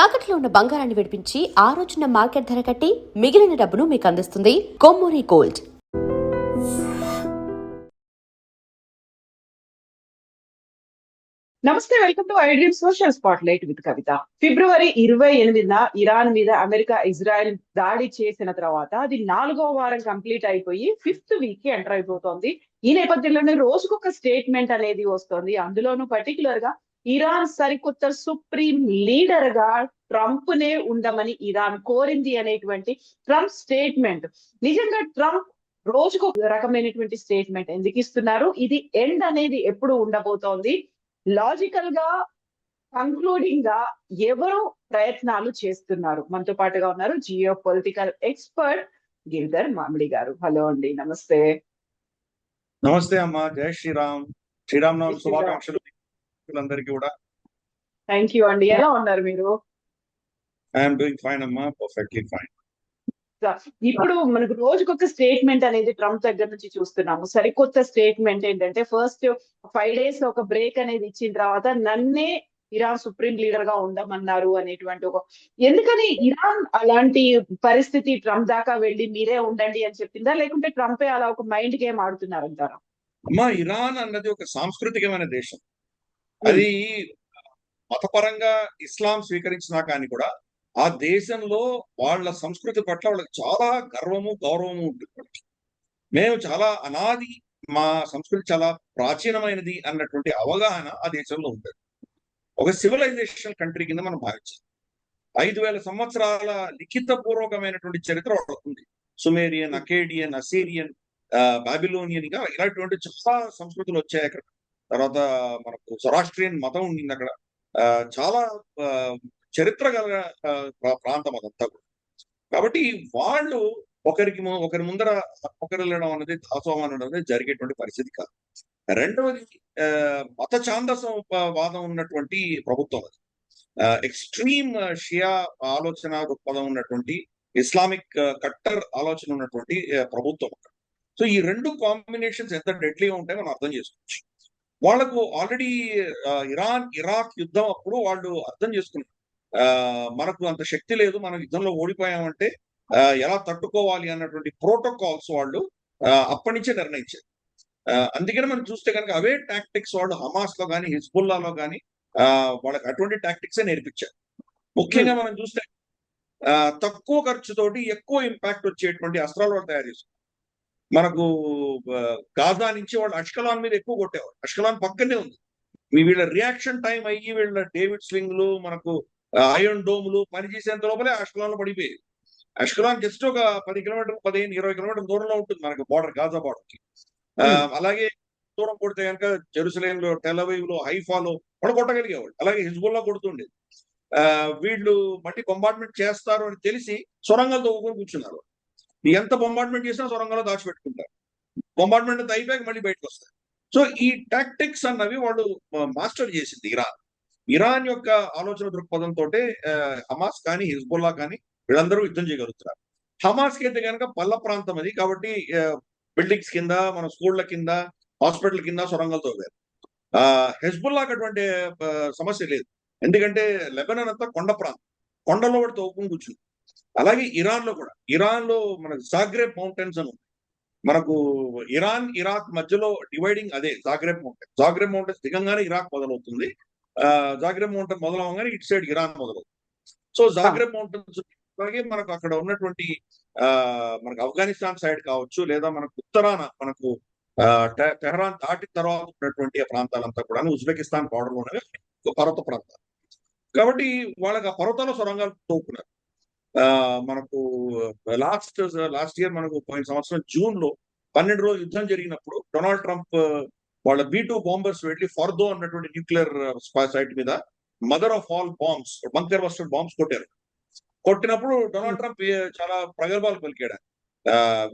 తాకట్లో ఉన్న బంగారాన్ని విడిపించి ఆ రోజున మార్కెట్ ధర కట్టి మిగిలిన డబ్బును మీకు అందిస్తుంది కొమ్మూరి గోల్డ్. నమస్తే, welcome to I dream social spotlight with Kavitha. ఫిబ్రవరి 28న ఇరాన్ మీద అమెరికా ఇజ్రాయెల్ దాడి చేసిన తర్వాత అది 4వ వారం కంప్లీట్ అయిపోయి 5th వీక్ కి ఎంటర్ అయిపోతుంది. ఈ నేపథ్యంలోనే రోజుకొక స్టేట్మెంట్ అనేది వస్తుంది. అందులోనూ పర్టికులర్ గా ఇరాన్ సరికొత్త సుప్రీం లీడర్ గా ట్రంప్ నే ఉండమని ఇరాన్ కోరింది అనేటువంటి ట్రంప్ స్టేట్మెంట్. నిజంగా ట్రంప్ రోజుకు ఒక రకమైనటువంటి స్టేట్మెంట్ ఎందుకు ఇస్తున్నారు? ఇది ఎండ్ అనేది ఎప్పుడు ఉండబోతోంది? లాజికల్ గా కంక్లూడింగ్ గా ఎవరు ప్రయత్నాలు చేస్తున్నారు? మనతో పాటుగా ఉన్నారు జియో పొలిటికల్ ఎక్స్పర్ట్ గిరిధర్ మామిడి గారు. హలో అండి, నమస్తే. నమస్తే అమ్మా, జై శ్రీరామ్. శ్రీరామనవమి శుభాకాంక్షలు అందరికీ కూడా. థ్యాంక్ యూ అండి. ఎలా ఉన్నారు మీరు? ఐఎమ్ డూయింగ్ ఫైన్ అమ్మా, పర్ఫెక్ట్లీ ఫైన్. ఇప్పుడు మనకు రోజుకొక స్టేట్మెంట్ అనేది ట్రంప్ దగ్గర నుంచి చూస్తున్నాము. సరికొత్త స్టేట్మెంట్ ఏంటంటే, ఫస్ట్ 5 days ఒక బ్రేక్ అనేది ఇచ్చిన తర్వాత నన్నే ఇరాన్ సుప్రీం లీడర్ గా ఉండమన్నారు అనేటువంటి ఎందుకని ఇరాన్ అలాంటి పరిస్థితి ట్రంప్ దాకా వెళ్ళి మీరే ఉండండి అని చెప్పిందా, లేకుంటే ట్రంపే అలా ఒక మైండ్ గేమ్ ఆడుతున్నారంటారా? అమ్మా, ఇరాన్ అన్నది ఒక సాంస్కృతికమైన దేశం. అది మతపరంగా ఇస్లాం స్వీకరించినా కానీ కూడా ఆ దేశంలో వాళ్ళ సంస్కృతి పట్ల వాళ్ళకి చాలా గర్వము, గౌరవము ఉంటుంది. మేము చాలా అనాది, మా సంస్కృతి చాలా ప్రాచీనమైనది అన్నటువంటి అవగాహన ఆ దేశంలో ఉంటుంది. ఒక సివిలైజేషన్ కంట్రీ కింద మనం భావించాలి. 5,000 సంవత్సరాల లిఖిత పూర్వకమైనటువంటి చరిత్ర వాళ్ళకుంది. సుమేరియన్, అకేడియన్, అసీరియన్, బాబిలోనియన్ గా ఇలాంటి చాలా సంస్కృతులు వచ్చాయి అక్కడ. తర్వాత మనకు జొరాస్ట్రియన్ మతం ఉండింది అక్కడ. చాలా చరిత్ర గల ప్రాంతం అదంతా కూడా. కాబట్టి వాళ్ళు ఒకరి ముందర ఒకరు వెళ్ళడం అనేది, దాసోహం అనేది జరిగేటువంటి పరిస్థితి కాదు. రెండవది, మత ఛాందసం వాదం ఉన్నటువంటి ప్రభుత్వం అది. ఎక్స్ట్రీమ్ షియా ఆలోచన దృక్పథం ఉన్నటువంటి, ఇస్లామిక్ కట్టర్ ఆలోచన ఉన్నటువంటి ప్రభుత్వం. సో ఈ రెండు కాంబినేషన్స్ ఎంత డెడ్లీగా ఉంటాయో మనం అర్థం చేసుకోవచ్చు. వాళ్లకు ఆల్రెడీ ఇరాన్ ఇరాక్ యుద్ధం అప్పుడు వాళ్ళు అర్థం చేసుకున్నారు, మనకు అంత శక్తి లేదు, మనం యుద్ధంలో ఓడిపోయామంటే ఎలా తట్టుకోవాలి అన్నటువంటి ప్రోటోకాల్స్ వాళ్ళు అప్పటి నుంచే నిర్ణయించారు. అందుకని మనం చూస్తే కనుక అవే టాక్టిక్స్ వాళ్ళు హమాస్ లో కానీ, హిజ్బుల్లాలో కానీ వాళ్ళకి అటువంటి టాక్టిక్సే నేర్పించారు. ముఖ్యంగా మనం చూస్తే తక్కువ ఖర్చుతోటి ఎక్కువ ఇంపాక్ట్ వచ్చేటువంటి అస్త్రాలు వాళ్ళు తయారు చేస్తారు. మనకు గాజా నుంచి వాళ్ళు అష్కలాన్ మీద ఎక్కువ కొట్టేవారు. అష్కలాన్ పక్కనే ఉంది. వీళ్ళ రియాక్షన్ టైం అయ్యి వీళ్ళ డేవిడ్ స్వింగ్లు, మనకు ఐరన్ డోములు పనిచేసేంత లోపలే అష్కలాన్ లో పడిపోయేది. అష్కలాన్ జస్ట్ ఒక 10 కిలోమీటర్లు, 15-20 కిలోమీటర్ల దూరంలో ఉంటుంది మనకు బార్డర్, గాజా బార్డర్ కి. అలాగే దూరం కొడితే కనుక జెరూసలేం లో, టెల్-అవీవ్ లో, హైఫాలో వాళ్ళు కొట్టగలిగేవాళ్ళు. అలాగే హిజ్బుల్లా కొడుతుండేది. వీళ్ళు మళ్ళీ బొంబార్డ్మెంట్ చేస్తారు అని తెలిసి సొరంగాలు తవ్వుకొని కూర్చున్నారు. ఎంత బొంబార్డ్మెంట్ చేసినా సొరంగాలో దాచిపెట్టుకుంటారు. బొంబార్డ్మెంట్ అంతా అయిపోయాక మళ్ళీ బయటకు వస్తారు. సో ఈ టాక్టిక్స్ అన్నవి వాళ్ళు మాస్టర్ చేసింది ఇరాన్. ఇరాన్ యొక్క ఆలోచన దృక్పథంతో హమాస్ కానీ, హిజ్బుల్లా కానీ వీళ్ళందరూ యుద్ధం చేయగలుగుతున్నారు. హమాస్ కి అయితే కనుక పల్ల ప్రాంతం అది కాబట్టి బిల్డింగ్స్ కింద, మన స్కూళ్ల కింద, హాస్పిటల్ కింద సొరంగాలు తవ్వారు. హెజ్బుల్లాకి అటువంటి సమస్య లేదు, ఎందుకంటే లెబనాన్ అంతా కొండ ప్రాంతం, కొండలో కూడా తవ్వుకుని కూర్చుంది. అలాగే ఇరాన్ లో కూడా, ఇరాన్ లో మనకు జాగ్రెబ్ మౌంటైన్స్ అని ఉంది. మనకు ఇరాన్ ఇరాక్ మధ్యలో డివైడింగ్ అదే జాగ్రెబ్ మౌంటైన్. జాగ్రెబ్ మౌంటైన్స్ దిగంగానే ఇరాక్ మొదలవుతుంది, జాగ్రెబ్ మౌంటైన్ మొదలవగానే ఇటు సైడ్ ఇరాన్ మొదలవుతుంది. సో జాగ్రెబ్ మౌంటైన్స్, అలాగే మనకు అక్కడ ఉన్నటువంటి మనకు ఆఫ్ఘనిస్తాన్ సైడ్ కావచ్చు, లేదా మనకు ఉత్తరాన మనకు టెహరాన్ దాటిన తర్వాత ఉన్నటువంటి ఆ ప్రాంతాలంతా కూడా ఉజ్బెకిస్తాన్ బార్డర్ లో ఉన్నవి పర్వత ప్రాంతాలు. కాబట్టి వాళ్ళకి ఆ పర్వతాల సొరంగాలు తవ్వుకున్నారు. మనకు లాస్ట్ ఇయర్ మనకు పోయిన సంవత్సరం జూన్ లో 12 రోజులు యుద్ధం జరిగినప్పుడు డొనాల్డ్ ట్రంప్ వాళ్ళ B-2 బాంబర్స్ వెళ్ళి ఫర్దో అన్నటువంటి న్యూక్లియర్ సైట్ మీద mother of all bombs, bunker buster bombs కొట్టారు. కొట్టినప్పుడు డొనాల్డ్ ట్రంప్ చాలా ప్రగల్భాలు పలికాడు.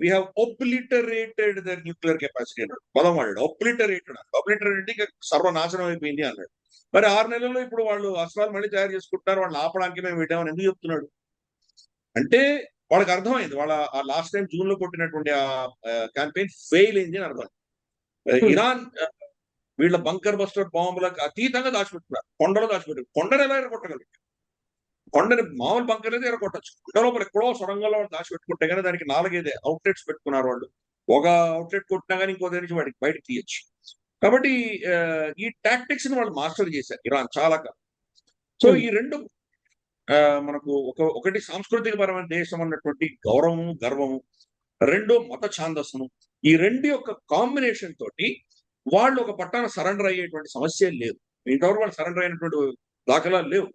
We have obliterated the nuclear capacity అన్నాడు. పదం వాడాడు, ఒబ్లిటరేటెడ్. ఒబ్లిటరేటెడ్ ఇంకా సర్వనాశనం అయిపోయింది అన్నాడు. మరి 6 నెలల్లో ఇప్పుడు వాళ్ళు అస్త్రాలు మళ్ళీ తయారు చేసుకుంటున్నారు, వాళ్ళని ఆపడానికి మేము పెట్టామని ఎందుకు చెప్తున్నాడు అంటే వాళ్ళకి అర్థమైంది వాళ్ళ ఆ లాస్ట్ టైం జూన్ లో కొట్టినటువంటి ఆ క్యాంపెయిన్ ఫెయిల్ అయింది అని అర్థం. ఇరాన్ వీళ్ళ బంకర్ బస్టర్ బాంబులకు అతీతంగా దాచిపెట్టుకున్నారు, కొండలో దాచిపెట్టారు. కొండను ఎలా కొట్టగలిగారు? కొండని మామూలు బంకర్ అయితే ఎరగొట్టచ్చు. కొండ లోపల ఎక్కడో సొరంగంలో దాచి పెట్టుకుంటే కానీ దానికి 4-5 అవుట్లెట్స్ పెట్టుకున్నారు వాళ్ళు. ఒక అవుట్లెట్ కొట్టినా కానీ ఇంకో దగ్గర నుంచి వాడికి బయటకు తీయచ్చు. కాబట్టి ఈ టాక్టిక్స్ ని వాళ్ళు మాస్టర్ చేశారు ఇరాన్ చాలా కాలం. సో ఈ రెండు మనకు ఒకటి సాంస్కృతిక పరమైన దేశం అన్నటువంటి గౌరవము, గర్వము, రెండు మత ఛాందస్సును, ఈ రెండు యొక్క కాంబినేషన్ తోటి వాళ్ళు ఒక పట్టాన సరెండర్ అయ్యేటువంటి సమస్య లేదు. ఇంతవరకు వాళ్ళు సరెండర్ అయినటువంటి దాఖలాలు లేవు.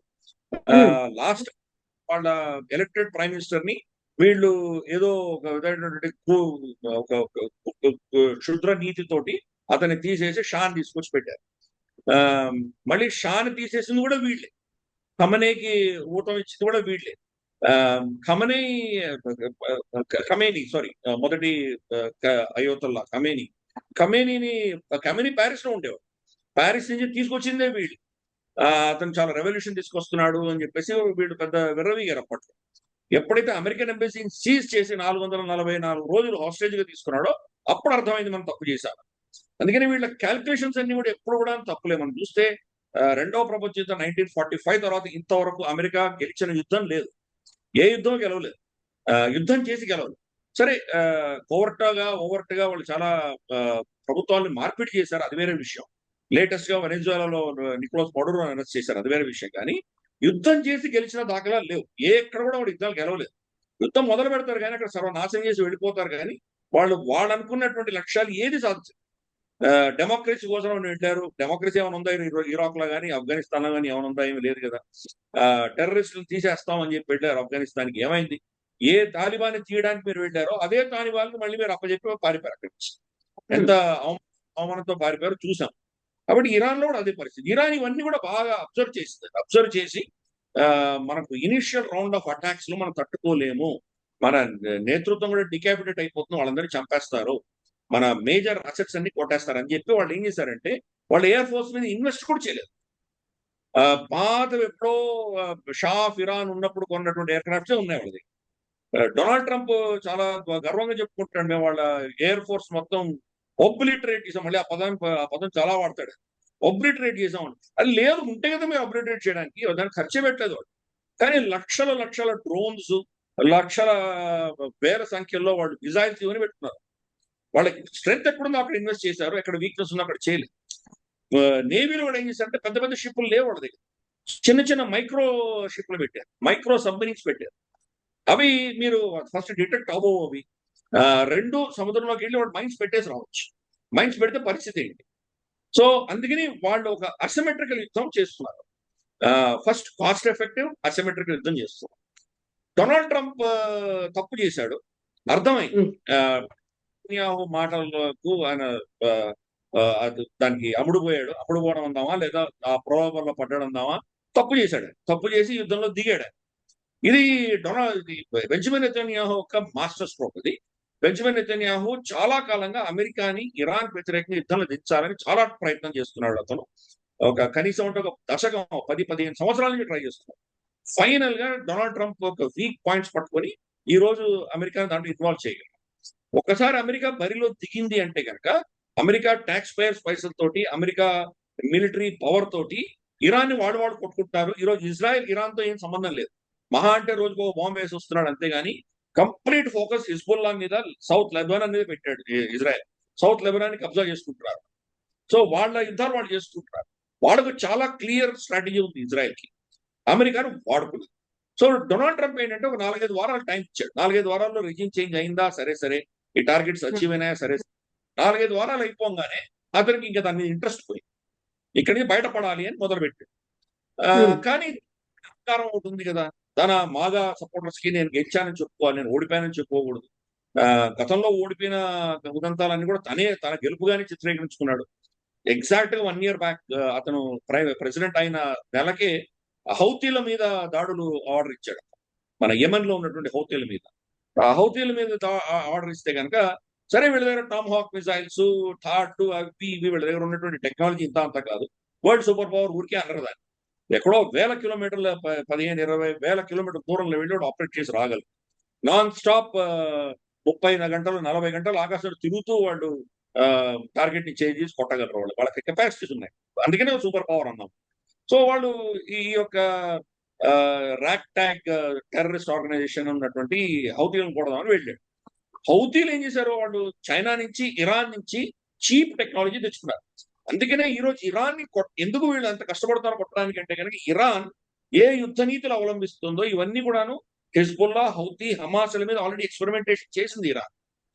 లాస్ట్ వాళ్ళ ఎలక్టెడ్ ప్రైమ్ మినిస్టర్ ని వీళ్ళు ఏదో ఒక విధమైనటువంటి క్షుద్ర నీతితోటి అతన్ని తీసేసి షాని తీసుకొచ్చి పెట్టారు. మళ్ళీ షాని తీసేసింది కూడా వీళ్ళే. ఖమనేకి ఊతం ఇచ్చింది కూడా వీళ్ళే. ఖమేని సారీ మొదటి అయోతుల్లా ఖమేని ప్యారిస్ లో ఉండేవాడు. ప్యారిస్ నుంచి తీసుకొచ్చిందే వీళ్ళు. అతను చాలా రెవల్యూషన్ తీసుకొస్తున్నాడు అని చెప్పేసి వీళ్ళు పెద్ద విర్రవీగారు అప్పట్లో. ఎప్పుడైతే అమెరికన్ ఎంబసీని సీజ్ చేసి 444 రోజులు హాస్టేజ్ గా తీసుకున్నాడో అప్పుడు అర్థమైంది మనం తప్పు చేశారు. అందుకని వీళ్ళ క్యాల్కులేషన్స్ అన్ని కూడా ఎప్పుడు కూడా తప్పులే. మనం చూస్తే రెండవ ప్రపంచ యుద్ధం 1945 తర్వాత ఇంతవరకు అమెరికా గెలిచిన యుద్ధం లేదు. ఏ యుద్ధం గెలవలేదు. యుద్ధం చేసి గెలవలేదు. సరే ఓవర్ట్ గా వాళ్ళు చాలా ప్రభుత్వాలను మార్పిడి చేశారు, అది వేరే విషయం. లేటెస్ట్ గా వెనెజువేలాలో నికోలస్ మడురో అరెస్ట్ చేశారు, అది వేరే విషయం. కానీ యుద్ధం చేసి గెలిచిన దాఖలాలు లేవు. ఎక్కడ కూడా వాడు యుద్ధాలు గెలవలేదు. యుద్ధం మొదలు పెడతారు కానీ అక్కడ సర్వనాశనం చేసి వెళ్ళిపోతారు. కానీ వాళ్ళు అనుకున్నటువంటి లక్ష్యాలు ఏది సాధించారు. డెమోక్రసీ కోసం వెళ్ళారు. డెమోక్రసీ ఏమైనా ఉందా ఇరాక్ లో కానీ ఆఫ్ఘనిస్తాన్ లో కానీ ఏమైనా ఉందా? ఏమి లేదు కదా. టెర్రరిస్టులు తీసేస్తాం అని చెప్పి వెళ్ళారు ఆఫ్ఘనిస్తాన్కి. ఏమైంది? ఏ తాలిబాన్ తీయడానికి మీరు వెళ్ళారో అదే తాలిబాన్ మళ్ళీ మీరు అప్పచెప్పి పారిపోయారు అక్కడి నుంచి. ఎంత అవమానంతో పారిపోయారో చూసాం. కాబట్టి ఇరాన్ లో కూడా అదే పరిస్థితి. ఇరాన్ ఇవన్నీ కూడా బాగా అబ్జర్వ్ చేసి మనకు ఇనిషియల్ రౌండ్ ఆఫ్ అటాక్స్ లో మనం తట్టుకోలేము, మన నేతృత్వం కూడా డికాపిటేట్ అయిపోతుంది, వాళ్ళందరినీ చంపేస్తారు, మన మేజర్ అసెట్స్ అన్ని కొట్టేస్తారు అని చెప్పి వాళ్ళు ఏం చేశారంటే వాళ్ళు ఎయిర్ ఫోర్స్ మీద ఇన్వెస్ట్ కూడా చేయలేదు. పాత ఎప్పుడో షా ఆఫ్ ఇరాన్ ఉన్నప్పుడు కొన్నటువంటి ఎయిర్ క్రాఫ్ట్సే ఉన్నాయి వాళ్ళది. డొనాల్డ్ ట్రంప్ చాలా గర్వంగా చెప్పుకుంటాడు, మేము వాళ్ళ ఎయిర్ ఫోర్స్ మొత్తం ఒబ్లిటరేట్ చేసాం. మళ్ళీ ఆ పదం చాలా వాడతాడు, ఒబ్లిటరేట్ చేసాం. అది లేదు, ఉంటే కదా మేము ఒబ్లిటరేట్ చేయడానికి, దానికి ఖర్చు పెట్టలేదు వాళ్ళు. కానీ లక్షల డ్రోన్స్, లక్షల వేల సంఖ్యలో వాళ్ళు మిజైల్స్ ఇవన్నీ పెట్టుకున్నారు. వాళ్ళకి స్ట్రెంత్ ఎక్కడుందో అక్కడ ఇన్వెస్ట్ చేశారు, ఎక్కడ వీక్నెస్ ఉందో అక్కడ చేయలేదు. నేవీలో కూడా ఏం చేశారంటే పెద్ద పెద్ద షిప్లు లేవు వాళ్ళ దగ్గర, చిన్న మైక్రో షిప్లు పెట్టారు, మైక్రో సబ్మెరీన్స్ పెట్టారు. అవి మీరు ఫస్ట్ డిటెక్ట్ అవ్వవు. అవి రెండు సముద్రంలోకి వెళ్ళి వాళ్ళు మైన్స్ పెట్టేసి రావచ్చు. మైన్స్ పెడితే పరిస్థితి ఏంటి? సో అందుకని వాళ్ళు ఒక అసిమెట్రికల్ యుద్ధం చేస్తున్నారు. ఫస్ట్ కాస్ట్ ఎఫెక్టివ్ అసిమెట్రికల్ యుద్ధం చేస్తున్నారు. డొనాల్డ్ ట్రంప్ తప్పు చేశాడు, అర్థమైంది. మాటలకు ఆయన దానికి అమ్ముడుపోవడం అందామా లేదా ఆ ప్రలోభంలో పడ్డాడు అందామా, తప్పు చేశాడు. తప్పు చేసి యుద్ధంలో దిగాడు. ఇది బెంజమిన్ నెతన్యాహు యొక్క మాస్టర్ స్ట్రోక్. ఇది బెంజమిన్ నెతన్యాహు చాలా కాలంగా అమెరికాని ఇరాన్ వ్యతిరేకంగా యుద్ధంలో దించాలని చాలా ప్రయత్నం చేస్తున్నాడు. అతను కనీసం అంటే ఒక దశకం 10-15 సంవత్సరాల నుంచి ట్రై చేస్తున్నాడు. ఫైనల్ గా డొనాల్డ్ ట్రంప్ ఒక వీక్ పాయింట్స్ పట్టుకొని ఈ రోజు అమెరికా దాంట్లో ఇన్వాల్వ్ చేయగలరు. ఒక్కసారి అమెరికా బరిలో దిగింది అంటే కనుక అమెరికా ట్యాక్స్ పేయర్స్ పైసలతోటి, అమెరికా మిలిటరీ పవర్ తోటి ఇరాన్ ని వాడు కొట్టుకుంటారు. ఈ రోజు ఇజ్రాయెల్ ఇరాన్ తో ఏం సంబంధం లేదు. మహా అంటే రోజుకు బాంబు వేసి వస్తున్నాడు అంతేగాని కంప్లీట్ ఫోకస్ హిజ్బుల్లా మీద, సౌత్ లెబనాన్ మీద పెట్టాడు ఇజ్రాయెల్. సౌత్ లెబనాన్ ని కబ్జా చేసుకుంటున్నారు. సో వాళ్ళ యుద్ధాలు వాళ్ళు చేసుకుంటున్నారు. వాళ్ళకు చాలా క్లియర్ స్ట్రాటజీ ఉంది ఇజ్రాయెల్ కి, అమెరికాను వాడుకున్నది. సో డొనాల్డ్ ట్రంప్ ఏంటంటే ఒక 4-5 వారాలు టైం ఇచ్చాడు. 4-5 వారాల్లో రిజిమ్ చేంజ్ అయిందా, సరే ఈ టార్గెట్స్ అచీవ్ అయినాయా, సరే 4-5 వారాలు అయిపోగానే అతనికి ఇంకా దాని మీద ఇంట్రెస్ట్ పోయి ఇక్కడి నుంచి బయటపడాలి అని మొదలుపెట్టాడు. కానీ అధికారం ఉంటుంది కదా, తన మాగా సపోర్టర్స్ కి నేను గెలిచానని చెప్పుకోవాలి, నేను ఓడిపోయానని చెప్పుకోకూడదు. గతంలో ఓడిపోయిన ఉదంతాలన్నీ కూడా తన గెలుపుగానే చిత్రీకరించుకున్నాడు. ఎగ్జాక్ట్ గా 1 year బ్యాక్ అతను ప్రెసిడెంట్ అయిన నెలకే హౌతీల మీద దాడులు ఆర్డర్ ఇచ్చాడు. మన యెమెన్ లో ఉన్నటువంటి హౌతీల మీద. ఆ హౌతీల మీద ఆర్డర్ ఇస్తే కనుక సరే వీళ్ళ దగ్గర టామ్ హాక్ మిసైల్స్, థాట్ అవి ఇవి వీళ్ళ దగ్గర ఉన్నటువంటి టెక్నాలజీ ఇంత కాదు, వరల్డ్ సూపర్ పవర్ ఊరికే అనరు దాన్ని. ఎక్కడో 1000 కిలోమీటర్ల 15-20 వేల కిలోమీటర్ దూరంలో వెళ్ళి ఆపరేట్ చేసి రాగలరు. నాన్ స్టాప్ 30 గంటలు 40 గంటలు ఆకాశంలో తిరుగుతూ వాళ్ళు టార్గెట్ ని చేంజ్ చేసి కొట్టగలరు. వాళ్ళకి కెపాసిటీస్ ఉన్నాయి, అందుకనే సూపర్ పవర్ అన్నాం. సో వాళ్ళు ఈ యొక్క ర్యాక్ ట్యాగ్ టెర్రరిస్ట్ ఆర్గనైజేషన్ ఉన్నటువంటి హౌతీలను కొడదామని వెళ్ళాడు. హౌతీలు ఏం చేశారు, వాళ్ళు చైనా నుంచి, ఇరాన్ నుంచి చీప్ టెక్నాలజీ తెచ్చుకున్నారు. అందుకనే ఈ రోజు ఇరాన్ ని ఎందుకు వీళ్ళు అంత కష్టపడతారో కొట్టడానికి అంటే కనుక, ఇరాన్ ఏ యుద్ధ నీతులు అవలంబిస్తుందో ఇవన్నీ కూడాను హెజ్బుల్లా, హౌతీ, హమాస్ల మీద ఆల్రెడీ ఎక్స్పెరిమెంటేషన్ చేసింది ఇరాన్.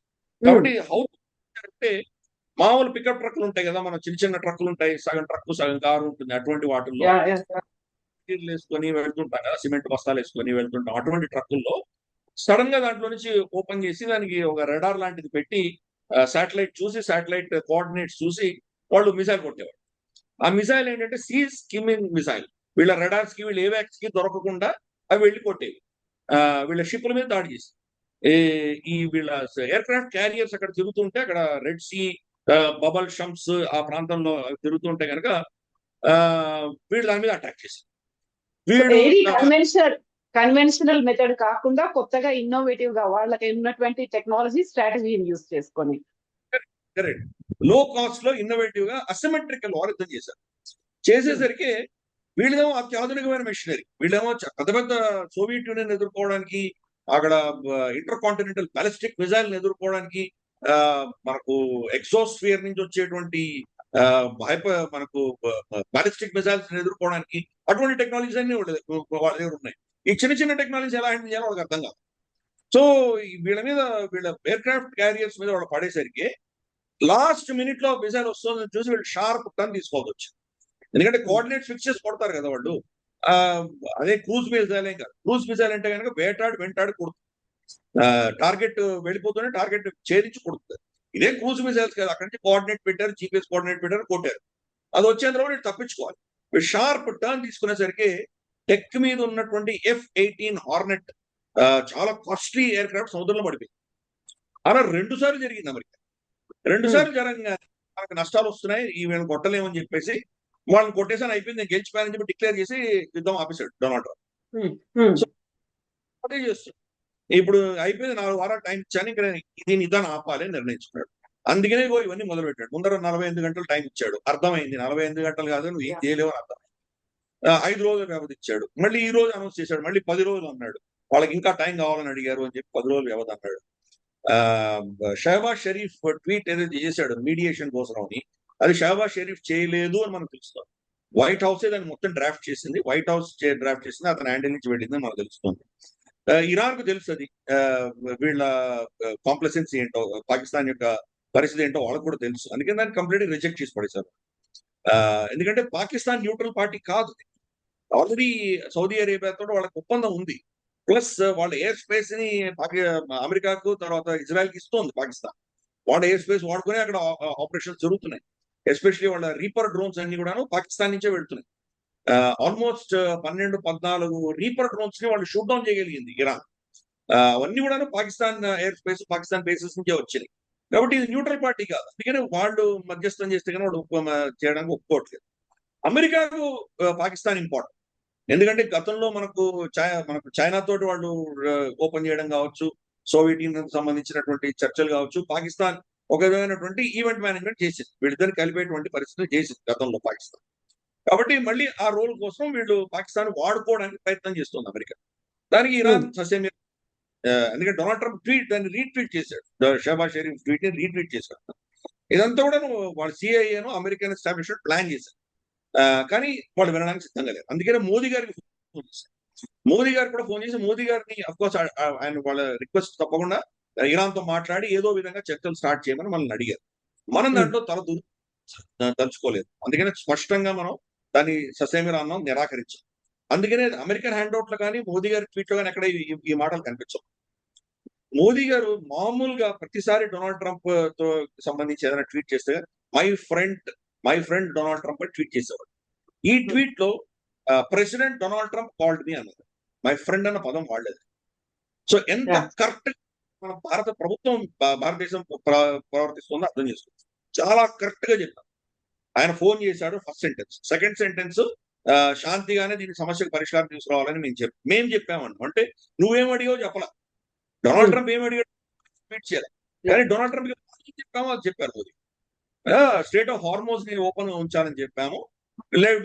కాబట్టి హౌతీ అంటే మామూలు పికప్ ట్రక్లు ఉంటాయి కదా, మన చిన్న చిన్న ట్రక్కులు ఉంటాయి, సగం ట్రక్ సగం కారు ఉంటుంది, అటువంటి వాటిల్లో మెటీరియల్ వేసుకొని వెళ్తుంటాం కదా, సిమెంట్ బస్తాలు వేసుకొని వెళ్తుంటాం, అటువంటి ట్రక్కుల్లో సడన్ గా దాంట్లో నుంచి ఓపెన్ చేసి దానికి ఒక రెడార్ లాంటిది పెట్టి శాటిలైట్ చూసి, శాటిలైట్ కోఆర్డినేట్స్ చూసి వాళ్ళు మిసైల్ కొట్టేవారు. ఆ మిసైల్ ఏంటంటే సీ స్కిమ్మింగ్ మిసైల్. వీళ్ళ రెడార్స్ కి, వీళ్ళ ఏవాక్స్ కి దొరకకుండా అవి వెళ్ళి కొట్టేవి. వీళ్ళ షిప్ల మీద దాడి చేసి, ఈ వీళ్ళ ఎయిర్ క్రాఫ్ట్ క్యారియర్స్ అక్కడ తిరుగుతుంటే, అక్కడ రెడ్ సీ, బబల్ షంప్స్ ఆ ప్రాంతంలో తిరుగుతుంటే కనుక వీళ్ళు దాని మీద అటాక్ చేశారు. వీడు కన్వెన్షనల్ మెథడ్ కాకుండా కొత్తగా ఇన్నోవేటివ్ గా వాళ్ళకి ఉన్నటువంటి టెక్నాలజీ స్ట్రాటజీని యూజ్ చేసుకొని లో కాస్ట్ లో ఇన్నోవేటివ్ గా అసిమెట్రికల్ వార్ యుద్ధం చేశారు. చేసేసరికి వీళ్ళేమో అత్యాధునికమైన మిషనరీ, వీళ్ళేమో పెద్ద పెద్ద సోవియట్ యూనియన్ ఎదుర్కోవడానికి, అక్కడ ఇంటర్ కాంటినెంటల్ బాలిస్టిక్ మిజైల్ ఎదుర్కోవడానికి, మనకు ఎక్సోస్ఫియర్ నుంచి వచ్చేటువంటి మనకు బాలిస్టిక్ మిజైల్స్ ఎదుర్కోవడానికి అటువంటి టెక్నాలజీస్ అన్ని వాళ్ళ దగ్గర ఉన్నాయి. ఈ చిన్న చిన్న టెక్నాలజీస్ ఎలా హ్యాండిల్ చేయాలో వాళ్ళకి అర్థం కాదు. సో వీళ్ళ ఎయిర్ క్రాఫ్ట్ క్యారియర్స్ మీద వాళ్ళు పడేసరికి లాస్ట్ మినిట్ లో మిసైల్ వస్తుందని చూసి వీళ్ళు షార్ప్ టర్న్ తీసుకోవాల్సి వచ్చింది. ఎందుకంటే కోఆర్డినేట్ ఫిక్స్ చేసి కొడతారు కదా వాళ్ళు. అదే క్రూజ్ మిసైల్ ఏం కాదు. క్రూజ్ మిసైల్ అంటే కనుక వెంటాడి కొడుతుంది. టార్గెట్ వెళ్ళిపోతూనే టార్గెట్ ఛేదించి కొడుతుంది. ఇదే క్రూజ్ మిసైల్స్ కదా, అక్కడి నుంచి కోఆర్డినేట్ పెట్టారు, జీపీఎస్ కోఆర్డినేట్ పెట్టారు, కొట్టారు. అది వచ్చేంత వీళ్ళు తప్పించుకోవాలి. వీళ్ళు షార్ప్ టర్న్ తీసుకునేసరికి టెక్ మీద ఉన్నటువంటి F-18 హార్నెట్ చాలా కాస్ట్లీ ఎయిర్ క్రాఫ్ట్ సముద్రంలో పడిపోయింది. అలా 2 సార్లు జరిగింది అమెరికా. 2 సార్లు జరగగానే మనకు నష్టాలు వస్తున్నాయి, ఈ వీళ్ళని కొట్టలేమని చెప్పేసి వాళ్ళని కొట్టేసాను, అయిపోయింది, నేను గెలిచిపోయానని చెప్పి డిక్లేర్ చేసి యుద్ధం ఆపేశాడు డొనాల్డ్ ట్రంప్. సో అదే చేస్తాడు. ఇప్పుడు అయిపోయింది, 4 వారాలు టైం ఇచ్చాను, ఇక్కడ దీని యుద్ధాన్ని ఆపాలి అని నిర్ణయించుకున్నాడు. అందుకనే ఇవన్నీ మొదలు పెట్టాడు. ముందర 48 గంటలు టైం ఇచ్చాడు. అర్థమైంది 48 గంటలు కాదు, నువ్వు ఏం చేయలేవు అని అర్థం. 5 రోజులు వ్యవధి ఇచ్చాడు. మళ్ళీ ఈ రోజు అనౌన్స్ చేశాడు. మళ్ళీ 10 రోజులు అన్నాడు. వాళ్ళకి ఇంకా టైం కావాలని అడిగారు అని చెప్పి 10 రోజులు వ్యవధి అన్నాడు. షహబాజ్ షరీఫ్ ట్వీట్ ఏదైతే చేశాడు మీడియేషన్ కోసం అని, అది షహబాజ్ షరీఫ్ చేయలేదు అని మనకు తెలుస్తుంది. వైట్ హౌస్ దాన్ని మొత్తం డ్రాఫ్ట్ చేసింది. వైట్ హౌస్ డ్రాఫ్ట్ చేసింది, అతని హ్యాండిల్ నుంచి వెళ్ళిందని మనకు తెలుస్తుంది. ఇరాన్ కు తెలుసు అది, వీళ్ళ కాంప్లసెన్సీ ఏంటో, పాకిస్తాన్ యొక్క పరిస్థితి ఏంటో వాళ్ళకు కూడా తెలుసు. అందుకని దాన్ని కంప్లీట్ రిజెక్ట్ చేసి పడేశారు. ఎందుకంటే పాకిస్తాన్ న్యూట్రల్ పార్టీ కాదు. ఆల్రెడీ సౌదీ అరేబియాతో వాళ్ళకి ఒప్పందం ఉంది. ప్లస్ వాళ్ళ ఎయిర్ స్పేస్ ని అమెరికాకు, తర్వాత ఇజ్రాయెల్ కి ఇస్తోంది పాకిస్తాన్. వాళ్ళ ఎయిర్ స్పేస్ వాడుకుని అక్కడ ఆపరేషన్స్ జరుగుతున్నాయి. ఎస్పెషల్లీ వాళ్ళ రీపర్ డ్రోన్స్ అన్ని కూడాను పాకిస్తాన్ నుంచే వెళ్తున్నాయి. ఆల్మోస్ట్ 12-14 రీపర్ డ్రోన్స్ ని వాళ్ళు షూట్ డౌన్ చేయగలిగింది ఇరాన్. అవన్నీ కూడాను Pakistan air space, Pakistan bases నుంచే వచ్చినాయి. కాబట్టి ఇది న్యూట్రల్ పార్టీ కాదు. అందుకని వాళ్ళు మధ్యస్థం చేస్తే కానీ వాళ్ళు చేయడానికి ఒప్పుకోవట్లేదు. అమెరికాకు పాకిస్తాన్ ఇంపార్టెంట్. ఎందుకంటే గతంలో మనకు చైనా తోటి వాళ్ళు ఓపెన్ చేయడం కావచ్చు, సోవియట్ యూనియన్ సంబంధించినటువంటి చర్చలు కావచ్చు, పాకిస్తాన్ ఒక విధమైనటువంటి ఈవెంట్ మేనేజ్మెంట్ చేసింది, వీళ్ళిద్దరిని కలిపేటువంటి పరిస్థితులు చేసింది గతంలో పాకిస్తాన్. కాబట్టి మళ్ళీ ఆ రోల్ కోసం వీళ్ళు పాకిస్తాన్ వాడుకోవడానికి ప్రయత్నం చేస్తుంది అమెరికా. దానికి ఇరాన్ ససేమి, ఎందుకంటే డొనాల్డ్ ట్రంప్ దాన్ని రీట్వీట్ చేశాడు, షహబాజ్ షరీఫ్ ట్వీట్ ని రీట్వీట్ చేశాడు. ఇదంతా కూడా వాళ్ళు సిఐఏను అమెరికన్ ఎస్టాబ్లిష్మెంట్ ప్లాన్ చేశారు. కానీ వాళ్ళు వినడానికి సిద్ధంగా లేరు. అందుకనే మోదీ గారికి ఫోన్ చేశారు. మోదీ గారు కూడా ఫోన్ చేసి, మోదీ గారిని అఫ్కోర్స్ ఆయన వాళ్ళ రిక్వెస్ట్ తప్పకుండా ఇరాన్ తో మాట్లాడి ఏదో విధంగా చర్చలు స్టార్ట్ చేయమని మనల్ని అడిగారు. మనం దాంట్లో తలుచుకోలేదు. అందుకనే స్పష్టంగా మనం దాన్ని ససేమిరా అన్నాం, నిరాకరించాం. అందుకనే అమెరికన్ హ్యాండ్అవుట్ లో కానీ, మోదీ గారి ట్వీట్ లో కానీ ఎక్కడ ఈ మాటలు కనిపించవు. మోదీ గారు మామూలుగా ప్రతిసారి డొనాల్డ్ ట్రంప్ తో సంబంధించి ఏదైనా ట్వీట్ చేస్తే మై ఫ్రెండ్ డొనాల్డ్ ట్రంప్ అని ట్వీట్ చేసేవాడు. ఈ ట్వీట్ లో president Donald Trump called me అన్నారు. మై ఫ్రెండ్ అన్న పదం వాడలేదు. సో ఎంత కరెక్ట్ మన భారత ప్రభుత్వం, భారతదేశం ప్రవర్తిస్తుందో అర్థం చేసుకోవచ్చు. చాలా కరెక్ట్ గా చెప్పారు. ఆయన ఫోన్ చేశాడు, ఫస్ట్ సెంటెన్స్. సెకండ్ సెంటెన్స్, శాంతిగానే దీని సమస్యకు పరిష్కారం తీసుకురావాలని మేము చెప్పామన్నాం. అంటే నువ్వేం అడిగావు చెప్పలా. డొనాల్డ్ ట్రంప్ ఏం అడిగాడు ట్వీట్ చేయాలి, కానీ డొనాల్డ్ ట్రంప్ చెప్పామో అది చెప్పారు మోదీ. స్టేట్ ఆఫ్ హార్మోజ్ ని ఓపెన్ గా ఉంచాలని చెప్పాము,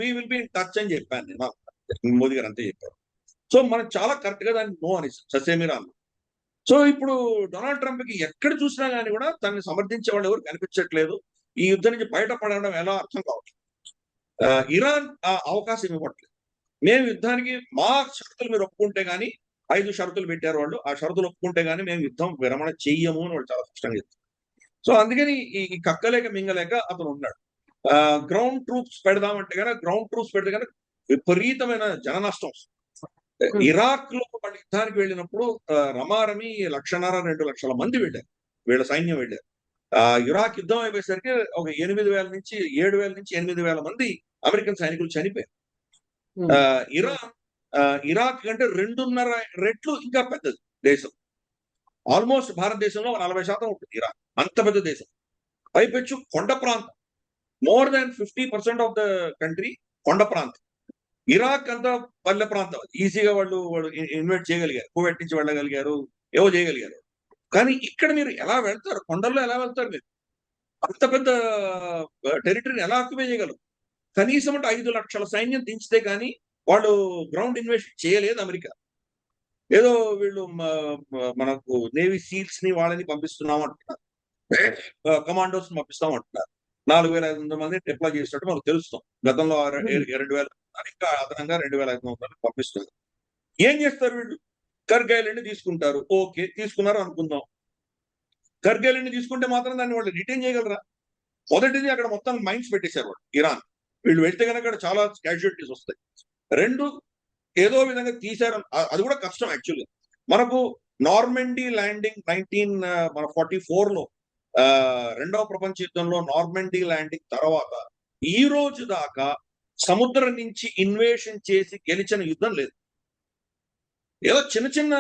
we will be in touch అని చెప్పాను నేను. మోదీ గారు అంతే చెప్పారు. సో మనం చాలా కరెక్ట్ గా దాన్ని నో అనేసి ససేమిరాన్. సో ఇప్పుడు డొనాల్డ్ ట్రంప్ కి ఎక్కడ చూసినా గానీ కూడా తనని సమర్థించే వాళ్ళు ఎవరు కనిపించట్లేదు. ఈ యుద్ధం నుంచి బయటపడడం ఎలా అర్థం కావట్లేదు. ఇరాన్ ఆ అవకాశం ఇవ్వట్లేదు. మేము యుద్ధానికి మా షరతులు మీరు ఒప్పుకుంటే గానీ 5 షరతులు పెట్టారు వాళ్ళు. ఆ షరతులు ఒప్పుకుంటే గానీ మేము యుద్ధం విరమణ చెయ్యము అని వాళ్ళు చాలా స్పష్టంగా చెప్తారు. సో అందుకని ఈ కక్కలేక మింగలేక అతను ఉన్నాడు. గ్రౌండ్ ట్రూప్స్ పెడదామంటే గనక గ్రౌండ్ ట్రూప్స్ పెడితే గనక విపరీతమైన జన నష్టం వస్తుంది. ఇరాక్ లో వాళ్ళు యుద్ధానికి వెళ్ళినప్పుడు రమారమి 1,50,000 2 లక్షల మంది వెళ్ళారు. వీళ్ళ సైన్యం వెళ్ళారు. ఇరాక్ యుద్ధం అయిపోయేసరికి ఒక 8,000 నుంచి 7,000 నుంచి 8,000 మంది అమెరికన్ సైనికులు చనిపోయారు. ఇరాక్ కంటే 2.5 రెట్లు ఇంకా పెద్దది దేశం. ఆల్మోస్ట్ భారతదేశంలో 40% ఉంటుంది ఇరాక్. అంత పెద్ద దేశం. పైపెచ్చు కొండ ప్రాంతం. More than 50% of the country కొండ ప్రాంతం. ఇరాక్ అంతా పల్లె ప్రాంతం. ఈజీగా వాళ్ళు ఇన్వైట్ చేయగలిగారు. కువైట్ నుంచి వెళ్ళగలిగారు. ఏవో చేయగలిగారు. కానీ ఇక్కడ మీరు ఎలా వెళ్తారు? కొండల్లో ఎలా వెళ్తారు మీరు? అంత పెద్ద టెరిటరీని ఎలా ఆక్యుపై చేయగలరు? కనీసం అంటే 5 లక్షల సైన్యం దించితే కానీ వాళ్ళు గ్రౌండ్ ఇన్వేషన్ చేయలేదు అమెరికా. ఏదో వీళ్ళు మనకు నేవీ సీల్స్ ని వాళ్ళని పంపిస్తున్నాం అంటున్నారు. కమాండోస్ పంపిస్తాం అంటున్నారు. 4,500 మంది డిప్లాయ్ చేసినట్టు మనకు తెలుస్తాం. గతంలో 2,000 ఇంకా అదనంగా 2,500 పంపిస్తున్నారు. ఏం చేస్తారు వీళ్ళు? కర్గ్ ఐలాండ్ తీసుకుంటారు. ఓకే, తీసుకున్నారు అనుకుందాం. కర్గ్ ఐలాండ్ తీసుకుంటే మాత్రం దాన్ని వాళ్ళు రిటైన్ చేయగలరా? మొదటిది అక్కడ మొత్తం మైన్స్ పెట్టేశారు వాళ్ళు ఇరాన్. వీళ్ళు వెళ్తే కనుక అక్కడ చాలా క్యాజువాలిటీస్ వస్తాయి. 2 ఏదో విధంగా తీశారు. అది కూడా కష్టం యాక్చువల్గా. మనకు నార్మండీ ల్యాండింగ్ 1944లో రెండవ ప్రపంచ యుద్ధంలో నార్మండీ ల్యాండింగ్ తర్వాత ఈ రోజు దాకా సముద్రం నుంచి ఇన్వేషన్ చేసి గెలిచిన యుద్ధం లేదు. ఏదో చిన్న చిన్న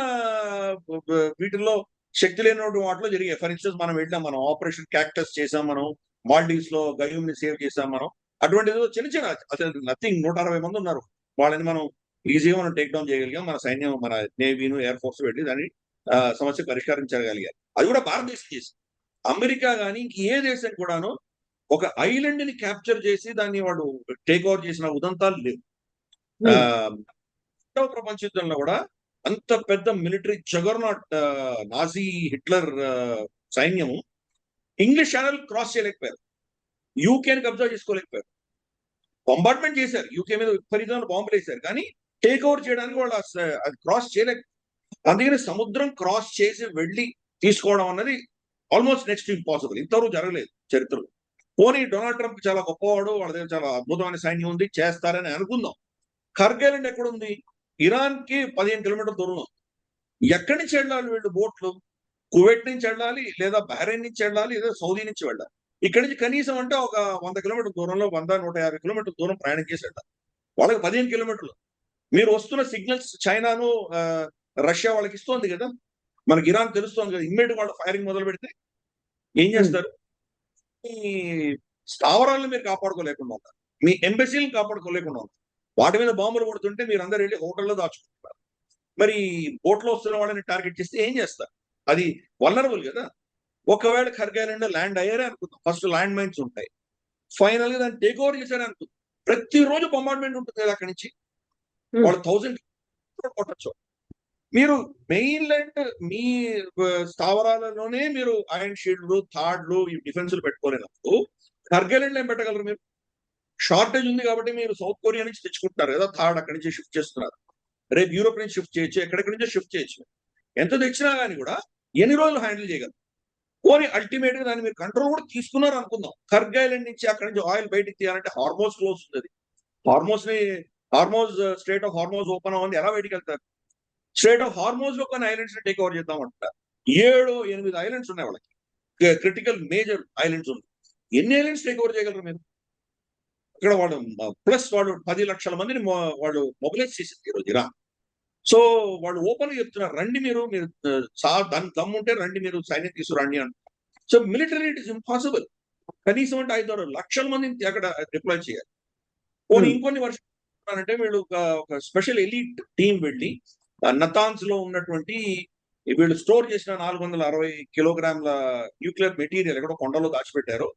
వీటిల్లో శక్తి లేని వాటిలో జరిగాయి. ఫర్ ఇన్స్టెన్స్ మనం వెళ్ళాం, మనం ఆపరేషన్ క్యాక్టస్ చేసాం, మనం మాల్డీవ్స్ లో గయూమ్ ని సేవ్ చేసాం మనం. అటువంటిది చిన్న చిన్న అసలు నథింగ్ 160 మంది ఉన్నారు. వాళ్ళని మనం ఈజీగా మనం టేక్ డౌన్ చేయగలిగాం. మన సైన్యం, మన నేవీను, ఎయిర్ ఫోర్స్ వెళ్ళి దాన్ని సమస్య పరిష్కరించగలిగారు. అది కూడా భారతదేశం చేసింది. అమెరికా కానీ ఇంక ఏ దేశం కూడాను ఒక ఐలాండ్ ని క్యాప్చర్ చేసి దాన్ని వాడు టేక్ ఓవర్ చేసిన ఉదంతాలు లేవు. రెండవ ప్రపంచ యుద్ధంలో కూడా అంత పెద్ద మిలిటరీ జగర్నాట్ నాజీ హిట్లర్ సైన్యము ఇంగ్లీష్ ఛానల్ క్రాస్ చేయలేకపోయారు. యూకేని కబ్జా చేసుకోలేకపోయారు. బొంబార్డ్మెంట్ చేశారు. యూకే మీద విపరీతమైన బాంబులు వేశారు. కానీ టేక్ ఓవర్ చేయడానికి వాళ్ళు అది క్రాస్ చేయలేక, అందుకని సముద్రం క్రాస్ చేసి వెళ్ళి తీసుకోవడం అన్నది ఆల్మోస్ట్ నెక్స్ట్ ఇంపాసిబుల్. ఇంతవరకు జరగలేదు చరిత్రలో. పోనీ డొనాల్డ్ ట్రంప్ చాలా గొప్పవాడు, వాళ్ళ దగ్గర చాలా అద్భుతమైన సైన్యం ఉంది, చేస్తారని అనుకుందాం. కర్గ్ ఐలాండ్ ఎక్కడుంది? ఇరాన్ కి 15 కిలోమీటర్ల దూరంలో. ఎక్కడి నుంచి వెళ్ళాలి వీళ్ళు బోట్లు? కువైట్ నుంచి వెళ్ళాలి, లేదా బహ్రెయిన్ నుంచి వెళ్ళాలి, లేదా సౌదీ నుంచి వెళ్ళాలి. ఇక్కడి నుంచి కనీసం అంటే ఒక 100 కిలోమీటర్ల దూరంలో, 100-150 కిలోమీటర్ల దూరం ప్రయాణం చేసి వెళ్ళాలి. వాళ్ళకి 15 కిలోమీటర్లు. మీరు వస్తున్న సిగ్నల్స్ చైనాను రష్యా వాళ్ళకి ఇస్తోంది కదా, మనకి ఇరాన్ తెలుస్తోంది కదా. ఇమ్మీడియట్ వాళ్ళు ఫైరింగ్ మొదలు పెడితే ఏం చేస్తారు? మీ స్థావరాలను మీరు కాపాడుకోలేకుండా ఉంటారు. మీ ఎంబసీలను కాపాడుకోలేకుండా ఉంటారు. వాటి మీద బాంబులు కొడుతుంటే మీరు అందరు వెళ్ళి హోటల్లో దాచుకుంటున్నారు. మరి బోట్లో వస్తున్న వాళ్ళని టార్గెట్ చేస్తే ఏం చేస్తారు? అది వల్నరబుల్ కదా. ఒకవేళ కర్గ్ ఐలాండ్ ల్యాండ్ అయ్యారే అనుకుందాం. ఫస్ట్ ల్యాండ్ మైన్స్ ఉంటాయి. ఫైనల్ గా దాన్ని టేక్ ఓవర్ చేశారే అనుకుందాం. ప్రతిరోజు బొంబార్డ్మెంట్ ఉంటుంది కదా అక్కడి నుంచి. వాళ్ళు 1000 కొట్టచ్చు. మీరు మెయిన్ ల్యాండ్ మీ స్థావరాలలోనే మీరు ఐరన్ షీల్డ్లు, థాడ్లు, ఈ డిఫెన్స్లు పెట్టుకోలేనప్పుడు కర్గ్ ఐలాండ్ ఏం పెట్టగలరు మీరు? షార్టేజ్ ఉంది కాబట్టి మీరు సౌత్ కొరియా నుంచి తెచ్చుకుంటున్నారు కదా, థాడ్ అక్కడి నుంచి షిఫ్ట్ చేస్తున్నారు. రేపు యూరోప్ నుంచి షిఫ్ట్ చేయొచ్చు, ఎక్కడెక్కడి నుంచో షిఫ్ట్ చేయొచ్చు. ఎంత తెచ్చినా కానీ కూడా ఎన్ని రోజులు హ్యాండిల్ చేయగలరు? పోనీ అల్టిమేట్ గా దాన్ని మీరు కంట్రోల్ కూడా తీసుకున్నారు అనుకుందాం. కర్గ్ ఐలాండ్ నుంచి అక్కడి నుంచి ఆయిల్ బయటికి తీయాలంటే హార్మోజ్ క్లోజ్ ఉంది. Hormuz straight of Hormuz open అవ్వండి, ఎలా బయటికి వెళ్తారు? స్ట్రేట్ ఆఫ్ హార్మోజ్ లో కొన్ని ఐలాండ్స్ టేక్ ఓవర్ చేద్దాం అంటారు. 7-8 ఐలాండ్స్ ఉన్నాయి వాళ్ళకి, క్రిటికల్ మేజర్ ఐలాండ్స్ ఉన్నాయి. ఎన్ని ఐలాండ్స్ టేక్ ఓవర్ చేయగలరు మీరు? ఇక్కడ వాళ్ళు ప్లస్ వాళ్ళు 10 లక్షల మందిని వాళ్ళు మొబిలైజ్ చేసింది ఈరోజు ఇరాన్. సో వాళ్ళు ఓపెన్ గా చెప్తున్నారు, రండి మీరు దాని దమ్ముంటే రండి, మీరు సైన్యం తీసుకురండి అంటారు. So military it is impossible. కనీసం అంటే 5-6 లక్షల మందిని అక్కడ డిప్లాయ్ చేయాలి. పోనీ ఇంకొన్ని వర్షాలు అంటే వీళ్ళు ఒక స్పెషల్ ఎలీట్ టీం వెళ్ళి నతాన్స్ లో ఉన్నటువంటి వీళ్ళు స్టోర్ చేసిన 460 కిలోగ్రాముల న్యూక్లియర్ మెటీరియల్ ఎక్కడో కొండలో దాచిపెట్టారు.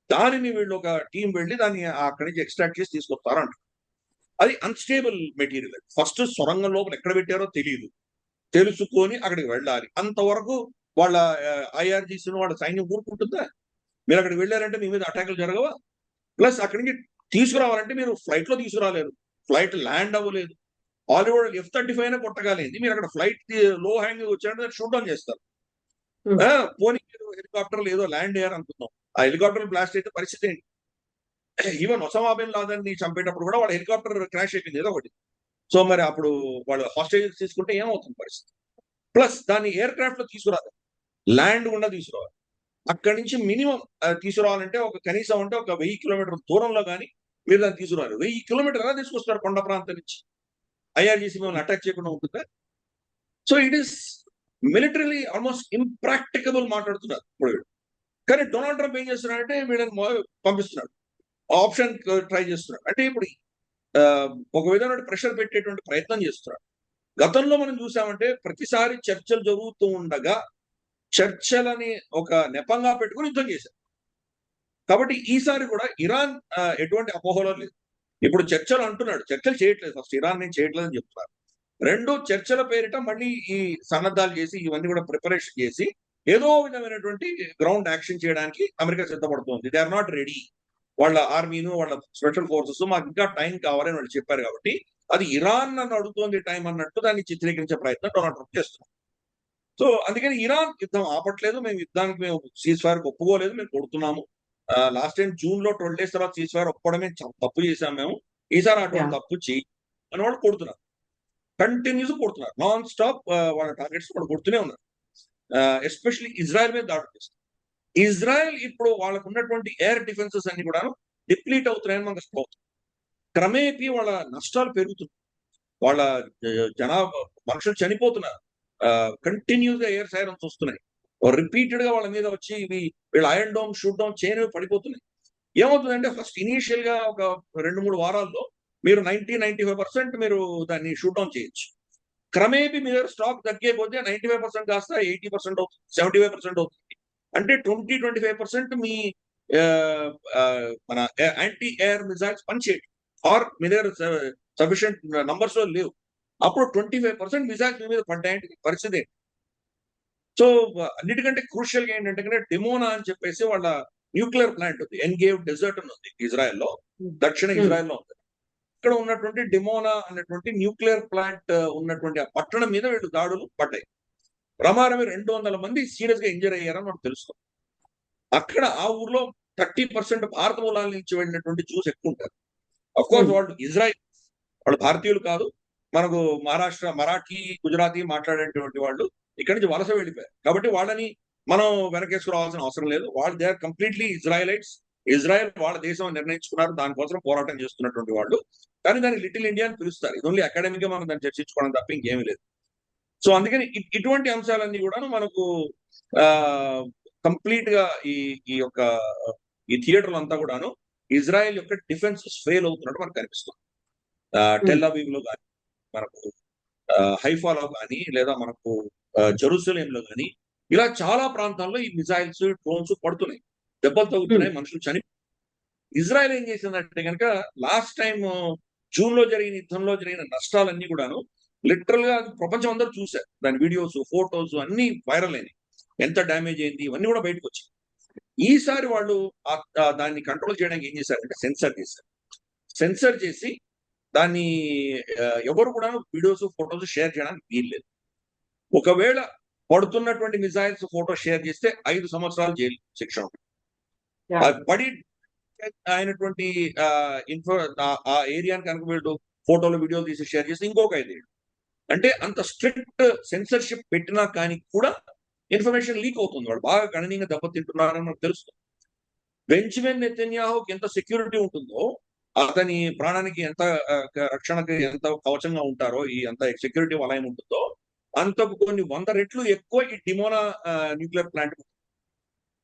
దానిని వీళ్ళు ఒక టీం వెళ్ళి దాన్ని అక్కడి నుంచి ఎక్స్ట్రాక్ట్ చేసి తీసుకొస్తారంట. అది అన్స్టేబుల్ మెటీరియల్. ఫస్ట్ సొరంగం లోపల ఎక్కడ పెట్టారో తెలియదు, తెలుసుకొని అక్కడికి వెళ్ళాలి. అంతవరకు వాళ్ళ ఐఆర్జీసీని వాళ్ళ సైన్యం ఊరుకుంటుందా? మీరు అక్కడికి వెళ్ళారంటే మీ మీద అటాకులు జరగవా? ప్లస్ అక్కడి నుంచి తీసుకురావాలంటే మీరు ఫ్లైట్ లో తీసుకురాలేరు, ఫ్లైట్ ల్యాండ్ అవ్వలేదు. హాలీవుడ్ F-35 అయినా కొట్టగాలేదు. మీరు అక్కడ ఫ్లైట్ లో హ్యాంగ్ వచ్చారంటే షూట్ డౌన్ చేస్తారు. పోనీ మీరు హెలికాప్టర్లు ఏదో ల్యాండ్ అయ్యారు అనుకుందాం, ఆ హెలికాప్టర్ బ్లాస్ట్ అయితే పరిస్థితి ఏంటి? ఈవెన్ ఒసామా బిన్ లాదెన్ ని చంపేటప్పుడు కూడా వాళ్ళ హెలికాప్టర్ క్రాష్ అయిపోయింది ఏదో ఒకటి. సో మరి అప్పుడు వాళ్ళు హాస్టేజెస్ తీసుకుంటే ఏమవుతుంది పరిస్థితి? ప్లస్ దాన్ని ఎయిర్ క్రాఫ్ట్ లో తీసుకురాదు, ల్యాండ్ గుండా తీసుకురావాలి. అక్కడి నుంచి మినిమం తీసుకురావాలంటే ఒక కనీసం అంటే ఒక 1000 కిలోమీటర్ దూరంలో కానీ మీరు దాన్ని తీసుకురారు. 1000 కిలోమీటర్ ఎలా తీసుకొస్తారు కొండ ప్రాంతం నుంచి? ఐఆర్జీసీ మిమ్మల్ని అటాక్ చేయకుండా ఉంటుందా? So it is militarily almost impractical మాట్లాడుతున్నారు ఇప్పుడు వీళ్ళు. కానీ డొనాల్డ్ ట్రంప్ ఏం చేస్తున్నాడంటే వీళ్ళని పంపిస్తున్నాడు, ఆప్షన్ ట్రై చేస్తున్నాడు. అంటే ఇప్పుడు ఒక విధమైన ప్రెషర్ పెట్టేటువంటి ప్రయత్నం చేస్తున్నాడు. గతంలో మనం చూసామంటే ప్రతిసారి చర్చలు జరుగుతూ ఉండగా చర్చలని ఒక నెపంగా పెట్టుకుని యుద్ధం చేశారు. కాబట్టి ఈసారి కూడా ఇరాన్ ఎటువంటి అపోహలో లేదు. ఇప్పుడు చర్చలు అంటున్నాడు, చర్చలు చేయట్లేదు. ఫస్ట్ ఇరాన్ నేను చేయట్లేదు అని చెప్తున్నారు. రెండు చర్చల పేరిట మళ్ళీ ఈ సన్నద్ధాలు చేసి ఇవన్నీ కూడా ప్రిపరేషన్ చేసి ఏదో విధమైనటువంటి గ్రౌండ్ యాక్షన్ చేయడానికి అమెరికా సిద్ధపడుతోంది. They are not ready. వాళ్ళ ఆర్మీను వాళ్ళ స్పెషల్ ఫోర్సెస్ మాకు ఇంకా టైం కావాలని వాళ్ళు చెప్పారు. కాబట్టి అది ఇరాన్ నన్ను అడుగుతోంది టైం అన్నట్టు దాన్ని చిత్రీకరించే ప్రయత్నం డొనాల్డ్ ట్రంప్ చేస్తున్నారు. సో అందుకని ఇరాన్ యుద్ధం ఆపట్లేదు, మేము యుద్ధానికి మేము సీజ్ ఫైర్ ఒప్పుకోలేదు, మేము కొడుతున్నాము. లాస్ట్ టైం జూన్ లో 12 days తర్వాత సీజ్ ఫైర్ ఒప్పుకోవడమే తప్పు చేశాం మేము, ఈసారి అటువంటి తప్పు చేయి అని వాళ్ళు కొడుతున్నారు. కంటిన్యూస్ కొడుతున్నారు, నాన్ స్టాప్ వాళ్ళ టార్గెట్స్ కూడా కొడుతూనే ఉన్నారు. ఎస్పెషల్లీ ఇజ్రాయెల్ మీద దాడులు చేస్తారు. ఇజ్రాయెల్ ఇప్పుడు వాళ్ళకు ఉన్నటువంటి ఎయిర్ డిఫెన్సెస్ అన్ని కూడా డిప్లీట్ అవుతున్నాయని మనకు అర్థమవుతుంది. క్రమేపీ వాళ్ళ నష్టాలు పెరుగుతున్నాయి, వాళ్ళ జనాభా మనుషులు చనిపోతున్నారు, కంటిన్యూస్ గా ఎయిర్ సైరన్స్ వస్తున్నాయి, రిపీటెడ్ గా వాళ్ళ మీద వచ్చి వీళ్ళ ఐరన్ డోమ్ షూట్ డౌన్ చేయని పడిపోతున్నాయి. ఏమవుతుందంటే ఫస్ట్ ఇనీషియల్ గా ఒక 2-3 వారాల్లో మీరు 90-95% మీరు దాన్ని షూట్ డౌన్ చేయొచ్చు. క్రమేపీ మీ దగ్గర స్టాక్ తగ్గే కొద్దీ 95% కాస్త 80% అవుతుంది, 75% అవుతుంది. అంటే 20-25% మీ మన యాంటీ ఎయిర్ మిజైల్స్ పనిచేయడం, ఆర్ మీ దగ్గర సఫిషియంట్ నంబర్స్ లో లేవు. అప్పుడు 25% మిజైల్స్ మీ మీద పడ్డాయంటే పరిస్థితి ఏంటి? సో అన్నిటికంటే క్రూషియల్ గా ఏంటంటే డిమోనా అని చెప్పేసి వాళ్ళ న్యూక్లియర్ ప్లాంట్ ఉంది, ఎన్గేవ్ డెజర్ట్ అని ఉంది ఇజ్రాయెల్లో, దక్షిణ ఇజ్రాయెల్లో ఉంది. ఇక్కడ ఉన్నటువంటి డిమోనా అనేటువంటి న్యూక్లియర్ ప్లాంట్ ఉన్నటువంటి ఆ పట్టణం మీద వీళ్ళు దాడులు పడ్డాయి. ప్రమాదమే 200 మంది సీరియస్ గా ఇంజర్ అయ్యారని మనకు తెలుస్తుంది. అక్కడ ఆ ఊర్లో 30% భారత మూలాల నుంచి వెళ్ళినటువంటి జ్యూస్ ఎక్కువ ఉంటారు. అఫ్ కోర్స్ వాళ్ళు ఇజ్రాయెల్, వాళ్ళు భారతీయులు కాదు, మనకు మహారాష్ట్ర మరాఠీ గుజరాతీ మాట్లాడేటువంటి వాళ్ళు ఇక్కడి నుంచి వలస వెళ్ళిపోయారు. కాబట్టి వాళ్ళని మనం వెనకేసుకురావాల్సిన అవసరం లేదు. వాళ్ళు they are completely Israelites. Israel వాళ్ళ దేశం నిర్ణయించుకున్నారు, దానికోసం పోరాటం చేస్తున్నటువంటి వాళ్ళు. కానీ దాన్ని లిటిల్ ఇండియా అని పిలుస్తారు. ఇది ఓన్లీ అకాడమిక్ గా మనం దాన్ని చర్చించుకోవడం తప్ప ఇంకేమీ లేదు. సో అందుకని ఇటువంటి అంశాలన్నీ కూడా మనకు కంప్లీట్ గా ఈ యొక్క ఈ థియేటర్లు అంతా కూడాను ఇజ్రాయెల్ యొక్క డిఫెన్సెస్ ఫెయిల్ అవుతున్నట్టు మనకు కనిపిస్తుంది. టెల్ అవీవ్ లో కానీ, మనకు హైఫాలో కానీ, లేదా మనకు జెరూసలేం లో కానీ, ఇలా చాలా ప్రాంతాల్లో ఈ మిజైల్స్ డ్రోన్స్ పడుతున్నాయి, దెబ్బలు తగ్గుతున్నాయి, మనుషులు చని. ఇజ్రాయెల్ ఏం చేసిందంటే కనుక లాస్ట్ టైం జూన్ లో జరిగిన యుద్ధంలో జరిగిన నష్టాలన్నీ కూడాను లిటరల్ గా ప్రపంచం అందరూ చూశారు. దాని వీడియోస్, ఫోటోస్ అన్ని వైరల్ అయినాయి, ఎంత డ్యామేజ్ అయింది ఇవన్నీ కూడా బయటకు వచ్చాయి. ఈసారి వాళ్ళు దాన్ని కంట్రోల్ చేయడానికి ఏం చేశారంటే సెన్సర్ చేశారు. సెన్సర్ చేసి దాన్ని ఎవరు కూడా వీడియోస్, ఫోటోస్ షేర్ చేయడానికి వీల్లేదు. ఒకవేళ పడుతున్నటువంటి మిజైల్స్ ఫోటో షేర్ చేస్తే 5 సంవత్సరాలు జైలు శిక్ష ఉంటుంది. పడి అయినటువంటి ఆ ఏరియాని కనుక వీళ్ళు ఫోటోలు, వీడియోలు తీసి షేర్ చేస్తే ఇంకొక 5 ఏళ్ళు. అంటే అంత స్ట్రిక్ట్ సెన్సర్షిప్ పెట్టినా కానీ కూడా ఇన్ఫర్మేషన్ లీక్ అవుతుంది. వాళ్ళు బాగా గణనీయంగా దెబ్బతింటున్నారని మనకు తెలుస్తుంది. బెంజమిన్ నెతన్యాహుకి ఎంత సెక్యూరిటీ ఉంటుందో, అతని ప్రాణానికి ఎంత రక్షణకి ఎంత కవచంగా ఉంటారో, ఈ అంత సెక్యూరిటీ వలయం ఉంటుందో, అంతకు కొన్ని 100 రెట్లు ఎక్కువ ఈ డిమోనా న్యూక్లియర్ ప్లాంట్.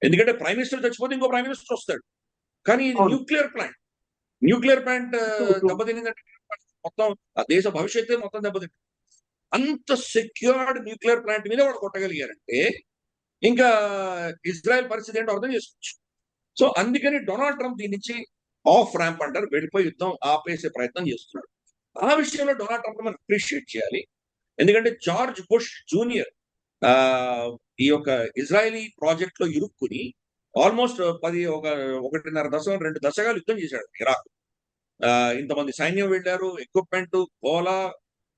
ఎందుకంటే ప్రైమ్ మినిస్టర్ చచ్చిపోతే ఇంకో ప్రైమ్ మినిస్టర్ వస్తాడు. కానీ ఇది న్యూక్లియర్ ప్లాంట్ దెబ్బతిందంటే మొత్తం ఆ దేశ భవిష్యత్తు మొత్తం దెబ్బతింటుంది. అంత సెక్యూర్డ్ న్యూక్లియర్ ప్లాంట్ మీద వాళ్ళు కొట్టగలిగారంటే ఇంకా ఇజ్రాయెల్ పరిస్థితి ఏంటో అర్థం చేసుకోవచ్చు. సో అందుకని డొనాల్డ్ ట్రంప్ దీని నుంచి ఆఫ్ ర్యాంప్ అంటారు, వెళ్ళిపోయి యుద్ధం ఆపేసే ప్రయత్నం చేస్తున్నాడు. ఆ విషయంలో డొనాల్డ్ ట్రంప్ మనం అప్రిషియేట్ చేయాలి. ఎందుకంటే జార్జ్ బుష్ జూనియర్ ఈ యొక్క ఇజ్రాయలీ ప్రాజెక్ట్ లో ఇరుక్కుని ఆల్మోస్ట్ 1.5 దశకం 2 దశకాలు యుద్ధం చేశాడు ఇరాక్. ఇంతమంది సైన్యం వెళ్ళారు, equipment, Gola,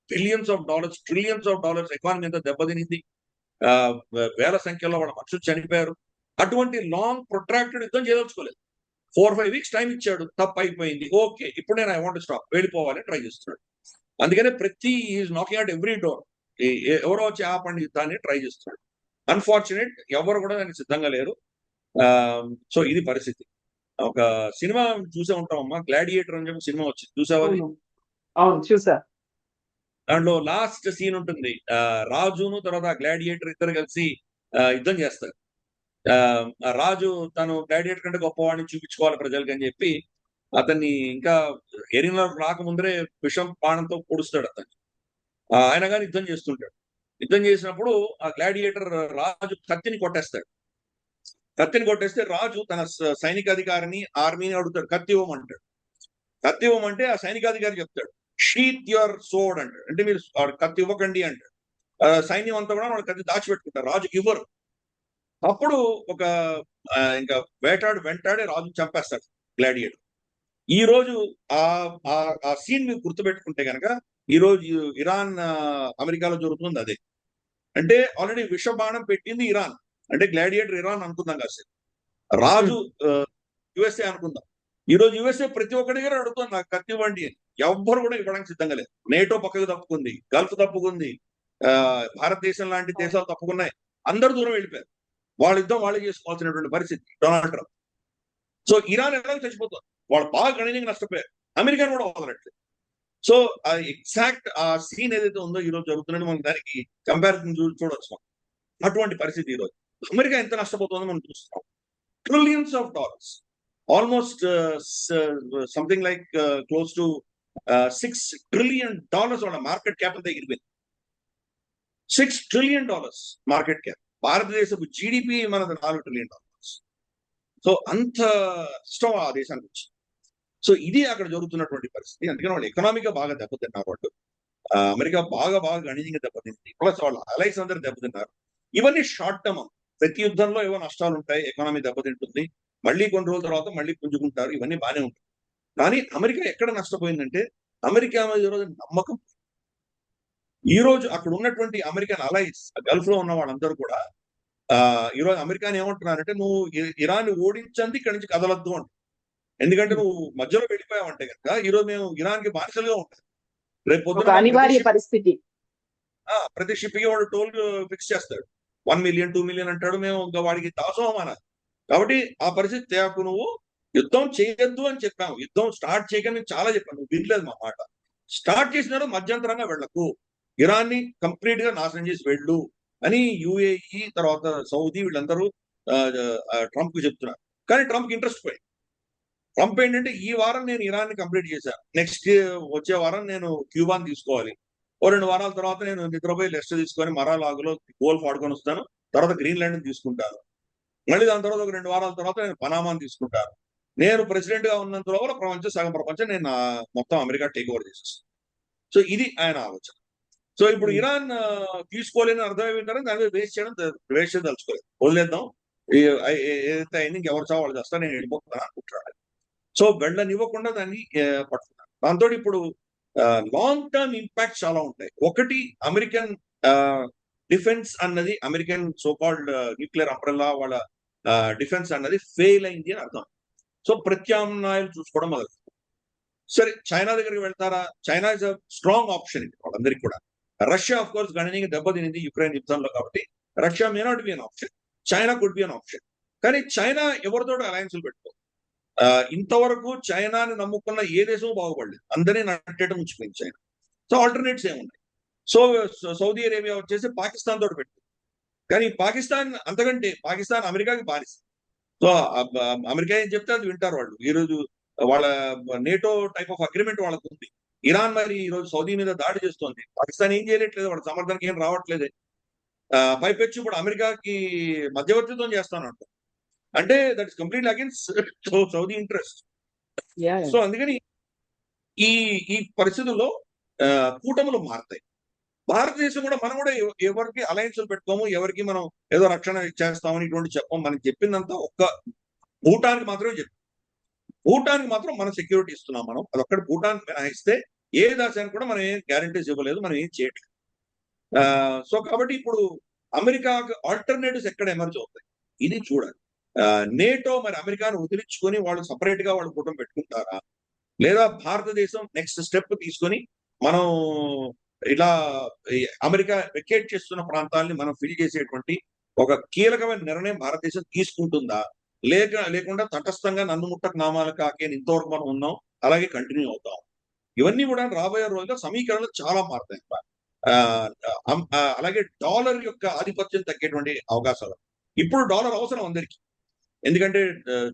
billions of dollars, trillions of dollars economy అంతా దెబ్బతినింది. వేల సంఖ్యలో వాళ్ళ మనుషులు చనిపోయారు. అటువంటి లాంగ్ ప్రొట్రాక్టెడ్ యుద్ధం చేయదలుచుకోలేదు. 4-5 వీక్స్ టైం ఇచ్చాడు, తప్పు అయిపోయింది, ఓకే ఇప్పుడు నేను ఐ వాంట్ స్టాప్, వెళ్ళిపోవాలని ట్రై చేస్తున్నాడు. అందుకనే ప్రతి is knocking at every door, ఎవరో వచ్చి ఆపండి యుద్ధాన్ని ట్రై చేస్తున్నాడు. అన్ఫార్చునేట్ ఎవరు కూడా దానికి సిద్ధంగా లేరు. సో ఇది పరిస్థితి. ఒక సినిమా చూసే ఉంటామమ్మా, గ్లాడియేటర్ అని చెప్పి సినిమా వచ్చింది, చూసావా? అవును చూసా. దాంట్లో లాస్ట్ సీన్ ఉంటుంది, రాజును తర్వాత గ్లాడియేటర్ ఇద్దరు కలిసి యుద్ధం చేస్తారు. రాజు తను గ్లాడియేటర్ కంటే గొప్పవాడిని చూపించుకోవాలి ప్రజలకి అని చెప్పి అతన్ని ఇంకా ఎరినలోకి రాకముందరే విషం బాణంతో పొడుస్తాడు అతన్ని. ఆయన కానీ యుద్ధం చేస్తుంటాడు. యుద్ధం చేసినప్పుడు ఆ గ్లాడియేటర్ రాజు కత్తిని కొట్టేస్తాడు. కత్తిని కొట్టేస్తే రాజు తన సైనికాధికారిని, ఆర్మీని అడుగుతాడు, కత్తి ఇవ్వమంటాడు. కత్తి ఇవ్వమంటే ఆ సైనికాధికారి చెప్తాడు, షీత్ యువర్ సోర్డ్ అంటాడు. అంటే మీరు కత్తి ఇవ్వకండి అంటాడు. సైన్యం అంతా కూడా వాళ్ళు కత్తి దాచిపెట్టుకుంటారు, రాజుకి ఇవ్వరు. అప్పుడు ఒక ఇంకా వెంటాడి రాజు చంపేస్తాడు గ్లాడియేటర్. ఈ రోజు ఆ సీన్ మీరు గుర్తుపెట్టుకుంటే కనుక ఈ రోజు ఇరాన్ అమెరికాలో జరుగుతుంది అదే. అంటే ఆల్రెడీ విషబాణం పెట్టింది ఇరాన్, అంటే గ్లాడియేటర్ ఇరాన్ అనుకుందాం కాసేపు, రాజు యుఎస్ఏ అనుకుందాం. ఈ రోజు యుఎస్ఏ ప్రతి ఒక్కరి దగ్గర అడుగుతుంది నాకు కత్తి ఇవ్వండి అని. ఎవ్వరు కూడా ఇవ్వడానికి సిద్ధంగా లేదు. నేటో పక్కకు తప్పుకుంది, గల్ఫ్ తప్పుకుంది, భారతదేశం లాంటి దేశాలు తప్పుకున్నాయి, అందరు దూరం వెళ్ళిపోయారు. వాళ్ళ యుద్ధం వాళ్ళే చేసుకోవాల్సినటువంటి పరిస్థితి డొనాల్డ్ ట్రంప్. సో ఇరాన్ ఎలాగో చచ్చిపోతుంది, వాళ్ళు బాగా గణనీయంగా నష్టపోయారు, అమెరికాను కూడా వదలట్లేదు. సో ఎగ్జాక్ట్ ఆ సీన్ ఏదైతే ఉందో ఈ రోజు జరుగుతున్నది, మనం దానికి కంపారిజన్ చూడవచ్చు. అటువంటి పరిస్థితి ఈ రోజు అమెరికా ఎంత నష్టపోతుందో మనం చూస్తున్నాం. Trillions of dollars, almost something like close to $6 trillion వాళ్ళ మార్కెట్ క్యాప్ అంతా ఎగిరిపోయింది. $6 trillion మార్కెట్ క్యాప్. భారతదేశపు జీడిపి మనది $4 trillion. సో అంత ఇష్టం ఆ దేశానికి వచ్చి. సో ఇది అక్కడ జరుగుతున్నటువంటి పరిస్థితి. అందుకని వాళ్ళు ఎకనామిక్ గా బాగా దెబ్బతిన్నారు. వాళ్ళు అమెరికా బాగా గణనీయంగా దెబ్బతింది, ప్లస్ వాళ్ళ అలైస్ అందరూ దెబ్బతిన్నారు. ఇవన్నీ షార్ట్ టర్మ్. ప్రతి యుద్ధంలో ఏవో నష్టాలు ఉంటాయి, ఎకానమీ దెబ్బతింటుంది, మళ్ళీ కొన్ని రోజుల తర్వాత మళ్ళీ పుంజుకుంటారు, ఇవన్నీ బాగానే ఉంటాయి. కానీ అమెరికా ఎక్కడ నష్టపోయిందంటే అమెరికా మీద ఈరోజు నమ్మకం. ఈ రోజు అక్కడ ఉన్నటువంటి అమెరికన్ అలైస్, గల్ఫ్ లో ఉన్న వాళ్ళందరూ కూడా ఈరోజు అమెరికాని ఏమంటున్నారంటే, నువ్వు ఇరాన్ ఓడించండి ఇక్కడి నుంచి కదలొద్దు అంట. ఎందుకంటే నువ్వు మధ్యలో వెళ్ళిపోయావంటే కనుక ఈరోజు మేము ఇరాన్ కి బానిసలుగా ఉంటాం. రేపు పొద్దున అనివార్య పరిస్థితి. ప్రతి షిప్ కి వాడు టోల్ ఫిక్స్ చేస్తాడు, 1 million 2 million అంటాడు, మేము ఇంకా వాడికి దాసోహం అనాలి. కాబట్టి ఆ పరిస్థితి తేకు, నువ్వు యుద్ధం చేయొద్దు అని చెప్పాము. యుద్ధం స్టార్ట్ చేయగానే చాలా చెప్పాను, నువ్వు వినలేదు మా మాట. స్టార్ట్ చేసినాడు, మధ్యంతరంగా వెళ్ళకు, ఇరాన్ ని కంప్లీట్ గా నాశనం చేసి వెళ్ళు అని యుఏఈ తర్వాత సౌదీ వీళ్ళందరూ ట్రంప్ కు చెప్తున్నారు. కానీ ట్రంప్ ఇంట్రెస్ట్ పోయింది. ట్రంప్ ఏంటంటే, ఈ వారం నేను ఇరాన్ ని కంప్లీట్ చేశాను, నెక్స్ట్ వచ్చే వారం నేను క్యూబాని తీసుకోవాలి, 2 వారాల తర్వాత నేను నిద్రపోయి రెస్ట్ తీసుకొని మరాలాగులో గోల్ఫ్ ఆడుకొని వస్తాను, తర్వాత గ్రీన్లాండ్ ని తీసుకుంటాను, మళ్ళీ దాని తర్వాత ఒక 2 వారాల తర్వాత నేను పనామాని తీసుకుంటాను, నేను ప్రెసిడెంట్ గా ఉన్నంత లోపల సగం ప్రపంచం నేను మొత్తం అమెరికా టేక్ ఓవర్ చేసేస్తాను. సో ఇది ఆయన ఆలోచన. సో ఇప్పుడు ఇరాన్ తీసుకోలేని అర్థం ఏమిటంటే దాని మీద వేస్ట్ చేయడం తలుచుకోలేదు, వదిలేద్దాం, ఏదైతే అయింది ఇంకెవరు చావు వాళ్ళు చేస్తా, నేను వెళ్ళిపోతాను అనుకుంటున్నాడు. సో వెళ్ళనివ్వకుండా దాన్ని పట్టుకున్నాను. దాంతో ఇప్పుడు లాంగ్ టర్మ్ ఇంపాక్ట్ చాలా ఉంటాయి. ఒకటి, అమెరికన్ డిఫెన్స్ అన్నది, అమెరికన్ సోకాల్డ్ న్యూక్లియర్ అంబ్రెల్లా వాళ్ళ డిఫెన్స్ అన్నది ఫెయిల్ అయింది అని అర్థం. సో ప్రత్యామ్నాయాలు చూసుకోవడం మొదలు. సరే, చైనా దగ్గరికి వెళ్తారా? China is a strong option ఇది వాళ్ళందరికీ కూడా. రష్యా ఆఫ్ కోర్స్ గణనీయంగా దెబ్బతినింది యుక్రెయిన్ యుద్ధంలో, కాబట్టి Russia may not be an option, China could be an option. కానీ చైనా ఎవరితో అలయన్స్లు పెట్టుకో, ఇంతవరకు చైనాని నమ్ముకున్న ఏ దేశం బాగుపడలేదు, అందరినీ నట్టేయడం ఉంచిపోయింది చైనా. సో ఆల్టర్నేట్స్ ఏమున్నాయి? సో సౌదీ అరేబియా వచ్చేసి పాకిస్తాన్ తోటి పెట్టింది. కానీ పాకిస్తాన్ అంతకంటే, పాకిస్తాన్ అమెరికాకి బానిస. సో అమెరికా ఏం చెప్తే అది వింటారు వాళ్ళు. ఈ రోజు వాళ్ళ నేటో టైప్ ఆఫ్ అగ్రిమెంట్ వాళ్ళకు ఉంది. ఇరాన్ మరి ఈ రోజు సౌదీ మీద దాడి చేస్తోంది, పాకిస్తాన్ ఏం చేయట్లేదు, వాళ్ళ సమర్థనకి ఏం రావట్లేదు. పైపెచ్చి ఇప్పుడు అమెరికాకి మధ్యవర్తిత్వం చేస్తానంట, అంటే that is completely against Saudi interest. So అందుకని ఈ పరిస్థితుల్లో కూటములు మారుతాయి. భారతదేశం కూడా మనం కూడా ఎవరికి అలయన్స్లు పెట్టుకోము, ఎవరికి మనం ఏదో రక్షణ చేస్తామని ఇటువంటి చెప్పం. మనం చెప్పిందంతా ఒక్క భూటాన్కి మాత్రమే చెప్పాం. భూటాన్కి మాత్రం మనం సెక్యూరిటీ ఇస్తున్నాం. మనం అదొక్కటి భూటాన్ మినహాయిస్తే ఏ దేశానికి కూడా మనం ఏం గ్యారంటీస్ ఇవ్వలేదు, మనం ఏం చేయట్లేదు. సో కాబట్టి ఇప్పుడు అమెరికాకు ఆల్టర్నేటివ్స్ ఎక్కడ ఎమర్జ్ అవుతాయి ఇది చూడాలి. నేటో మరి అమెరికాను వదిలించుకొని వాళ్ళు సపరేట్ గా వాళ్ళు కూటమి పెట్టుకుంటారా, లేదా భారతదేశం నెక్స్ట్ స్టెప్ తీసుకొని మనం ఇలా అమెరికా వెకేట్ చేస్తున్న ప్రాంతాలని మనం ఫిల్ చేసేటువంటి ఒక కీలకమైన నిర్ణయం భారతదేశం తీసుకుంటుందా, లేకుండా తటస్థంగా నన్ను ముట్టకు నామాల కాకేని ఇంతవరకు మనం ఉన్నాం అలాగే కంటిన్యూ అవుతాం. ఇవన్నీ కూడా రాబోయే రోజుల్లో సమీకరణలు చాలా మారుతాయి. అలాగే డాలర్ యొక్క ఆధిపత్యం తగ్గేటువంటి అవకాశాలు. ఇప్పుడు డాలర్ అవసరం అందరికీ, ఎందుకంటే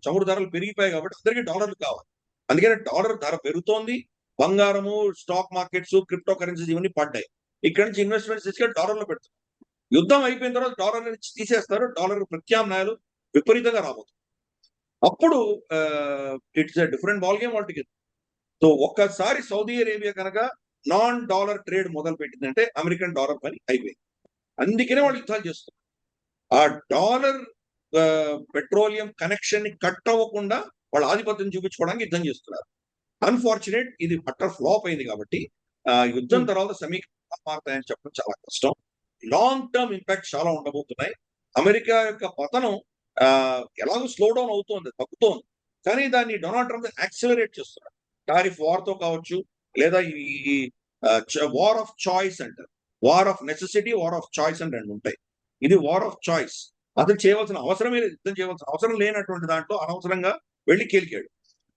చమురు ధరలు పెరిగిపోయాయి కాబట్టి అందరికీ డాలర్లు కావాలి. అందుకని డాలర్ ధర పెరుగుతోంది. బంగారము, స్టాక్ మార్కెట్స్, క్రిప్టో కరెన్సీస్ ఇవన్నీ పడ్డాయి. ఇక్కడ నుంచి ఇన్వెస్ట్మెంట్స్ తీసుకెళ్ళి డాలర్లో పెడతారు. యుద్ధం అయిపోయిన తర్వాత డాలర్ నుంచి తీసేస్తారు. డాలర్ ప్రత్యామ్నాయాలు విపరీతంగా రాబోతుంది. అప్పుడు it's different ball game all together. So ఒక్కసారి సౌదీ అరేబియా కనుక నాన్ డాలర్ ట్రేడ్ మొదలు పెట్టిందంటే అమెరికన్ డాలర్ పని అయిపోయింది. అందుకనే వాళ్ళు యుద్ధాలు చేస్తారు. ఆ డాలర్ పెట్రోలియం కనెక్షన్ ని కట్ అవ్వకుండా వాళ్ళ ఆధిపత్యం చూపించుకోవడానికి యుద్ధం చేస్తున్నారు. అన్ఫార్చునేట్ ఇది అట్టర్ ఫ్లాప్ అయింది కాబట్టి యుద్ధం తర్వాత సమీకరణాలు మారుతాయని చెప్పడం చాలా కష్టం. లాంగ్ టర్మ్ ఇంపాక్ట్ చాలా ఉండబోతున్నాయి. అమెరికా యొక్క పతనం ఎలాగో స్లో డౌన్ అవుతోంది, తగ్గుతోంది, కానీ దాన్ని డొనాల్డ్ ట్రంప్ యాక్సిలరేట్ చేస్తున్నారు. టారిఫ్ వార్ తో కావచ్చు, లేదా ఈ వార్ ఆఫ్ చాయిస్ అంటారు. War of necessity, war of choice అని రెండు ఉంటాయి. ఇది వార్ ఆఫ్ చాయిస్. అసలు చేయవలసిన అవసరమే లేదు, యుద్ధం చేయవలసిన అవసరం లేనటువంటి దాంట్లో అనవసరంగా వెళ్ళి కేలికాడు.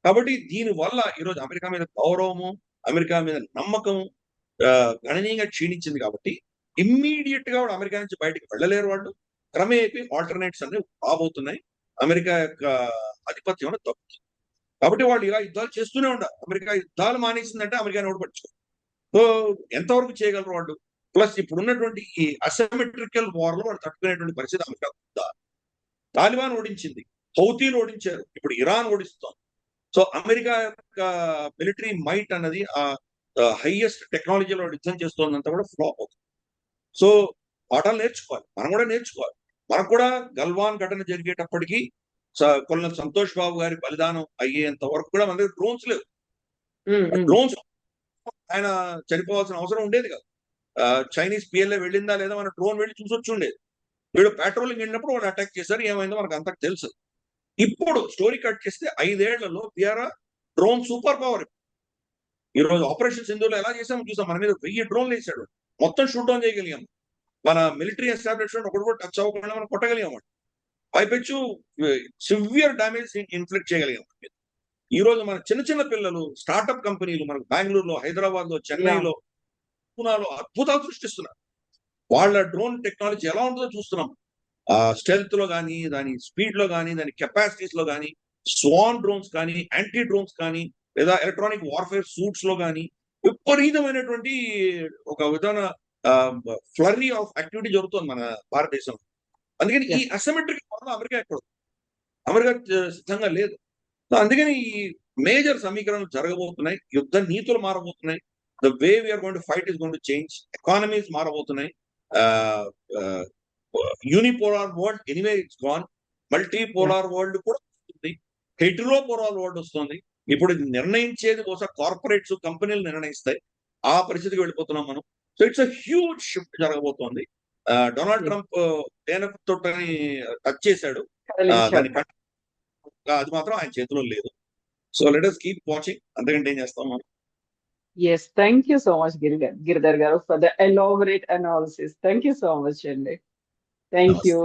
కాబట్టి దీని వల్ల ఈరోజు అమెరికా మీద గౌరవము, అమెరికా మీద నమ్మకం గణనీయంగా క్షీణించింది. కాబట్టి ఇమ్మీడియట్ గా వాడు అమెరికా నుంచి బయటకు వెళ్ళలేరు. వాళ్ళు క్రమేపీ ఆల్టర్నేట్స్ అనేవి రాబోతున్నాయి. అమెరికా యొక్క ఆధిపత్యం అనేది తగ్గుతుంది. కాబట్టి వాళ్ళు ఇలా యుద్ధాలు చేస్తూనే ఉండాలి. అమెరికా యుద్ధాలు మానేసిందంటే అమెరికాని ఓడి పట్టుకో. సో ఎంతవరకు చేయగలరు వాళ్ళు? ప్లస్ ఇప్పుడు ఉన్నటువంటి ఈ అసిమెట్రికల్ వార్ లో వాళ్ళు తట్టుకునేటువంటి పరిస్థితి అమెరికా ఉందా? తాలిబాన్ ఓడించింది, హౌతీలు ఓడించారు, ఇప్పుడు ఇరాన్ ఓడిస్తోంది. సో అమెరికా యొక్క మిలిటరీ మైట్ అన్నది ఆ హైయెస్ట్ టెక్నాలజీలో యుద్ధం చేస్తోందంతా కూడా ఫ్లాప్ అవుతుంది. సో పాఠాలు నేర్చుకోవాలి, మనం కూడా నేర్చుకోవాలి. మనకు కూడా గల్వాన్ ఘటన జరిగేటప్పటికి కొల్నల్ సంతోష్ బాబు గారి బలిదానం అయ్యేంత వరకు కూడా మన దగ్గర డ్రోన్స్ లేవు. డ్రోన్స్ ఆయన చనిపోవాల్సిన అవసరం ఉండేది కాదు. చైనీస్ పిఎల్ఏ వెళ్ళిందా లేదా మన డ్రోన్ వెళ్ళి చూసొచ్చి ఉండేది. వీడు పెట్రోలింగ్ వెళ్ళినప్పుడు వాళ్ళు అటాక్ చేశారు, ఏమైందో మనకు అంతకు తెలుసు. ఇప్పుడు స్టోరీ కట్ చేస్తే 5 ఏళ్లలో పిఆర్ఆ డ్రోన్ సూపర్ పవర్. ఈ రోజు ఆపరేషన్ సింధూర్లో ఎలా చేసామో చూసాం. మన మీద 1000 డ్రోన్లు వేసాడు, మొత్తం షూట్ డౌన్ చేయగలిగాము. మన మిలిటరీ ఎస్టాబ్లిష్మెంట్ ఒకటి కూడా టచ్ అవ్వకుండా మనం కొట్టగలిగాము. పైపెచ్చు సివియర్ డ్యామేజ్ ఇన్ఫ్లిక్ట్ చేయగలిగాము. ఈ రోజు మన చిన్న చిన్న పిల్లలు, స్టార్ట్అప్ కంపెనీలు మనకు బెంగళూరులో, హైదరాబాద్ లో, చెన్నైలో, పూనాలో అద్భుతాలు సృష్టిస్తున్నారు. వాళ్ళ డ్రోన్ టెక్నాలజీ ఎలా ఉంటుందో చూస్తున్నాం. స్టెల్త్ లో కానీ, దాని స్పీడ్ లో కానీ, దాని కెపాసిటీస్ లో కానీ, స్వాన్ డ్రోన్స్ కానీ, యాంటీ డ్రోన్స్ కానీ, లేదా ఎలక్ట్రానిక్ వార్ఫేర్ సూట్స్ లో కానీ విపరీతమైనటువంటి ఒక విధాన ఫ్లర్రీ ఆఫ్ యాక్టివిటీ జరుగుతుంది మన భారతదేశంలో. అందుకని ఈ అసిమెట్రిక్ వల్ల అమెరికా ఎక్కడ, అమెరికా సిద్ధంగా లేదు. సో అందుకని ఈ మేజర్ సమీకరణలు జరగబోతున్నాయి. యుద్ధ నీతులు మారబోతున్నాయి. The way we are going to fight is going to change. Economies మారబోతున్నాయి. Unipolar world anyway it's gone. Multipolar world కూడా వస్తుంది. హెటరోపోలార్ వరల్డ్ వస్తుంది. ఇప్పుడు ఇది నిర్ణయించేది బహుశా కార్పొరేట్స్, కంపెనీలు నిర్ణయిస్తాయి. ఆ పరిస్థితికి వెళ్ళిపోతున్నాం మనం. So it's a huge shift జరగబోతోంది. డొనాల్డ్ ట్రంప్ తోటి టచ్ చేశాడు, అది మాత్రం ఆయన చేతిలో లేదు. So let us keep watching. అంతకంటే ఏం చేస్తాం మనం. Yes, thank you so much, Girdhar garu, for the elaborate analysis. Thank you so much, Andy. Thank Namaste. you.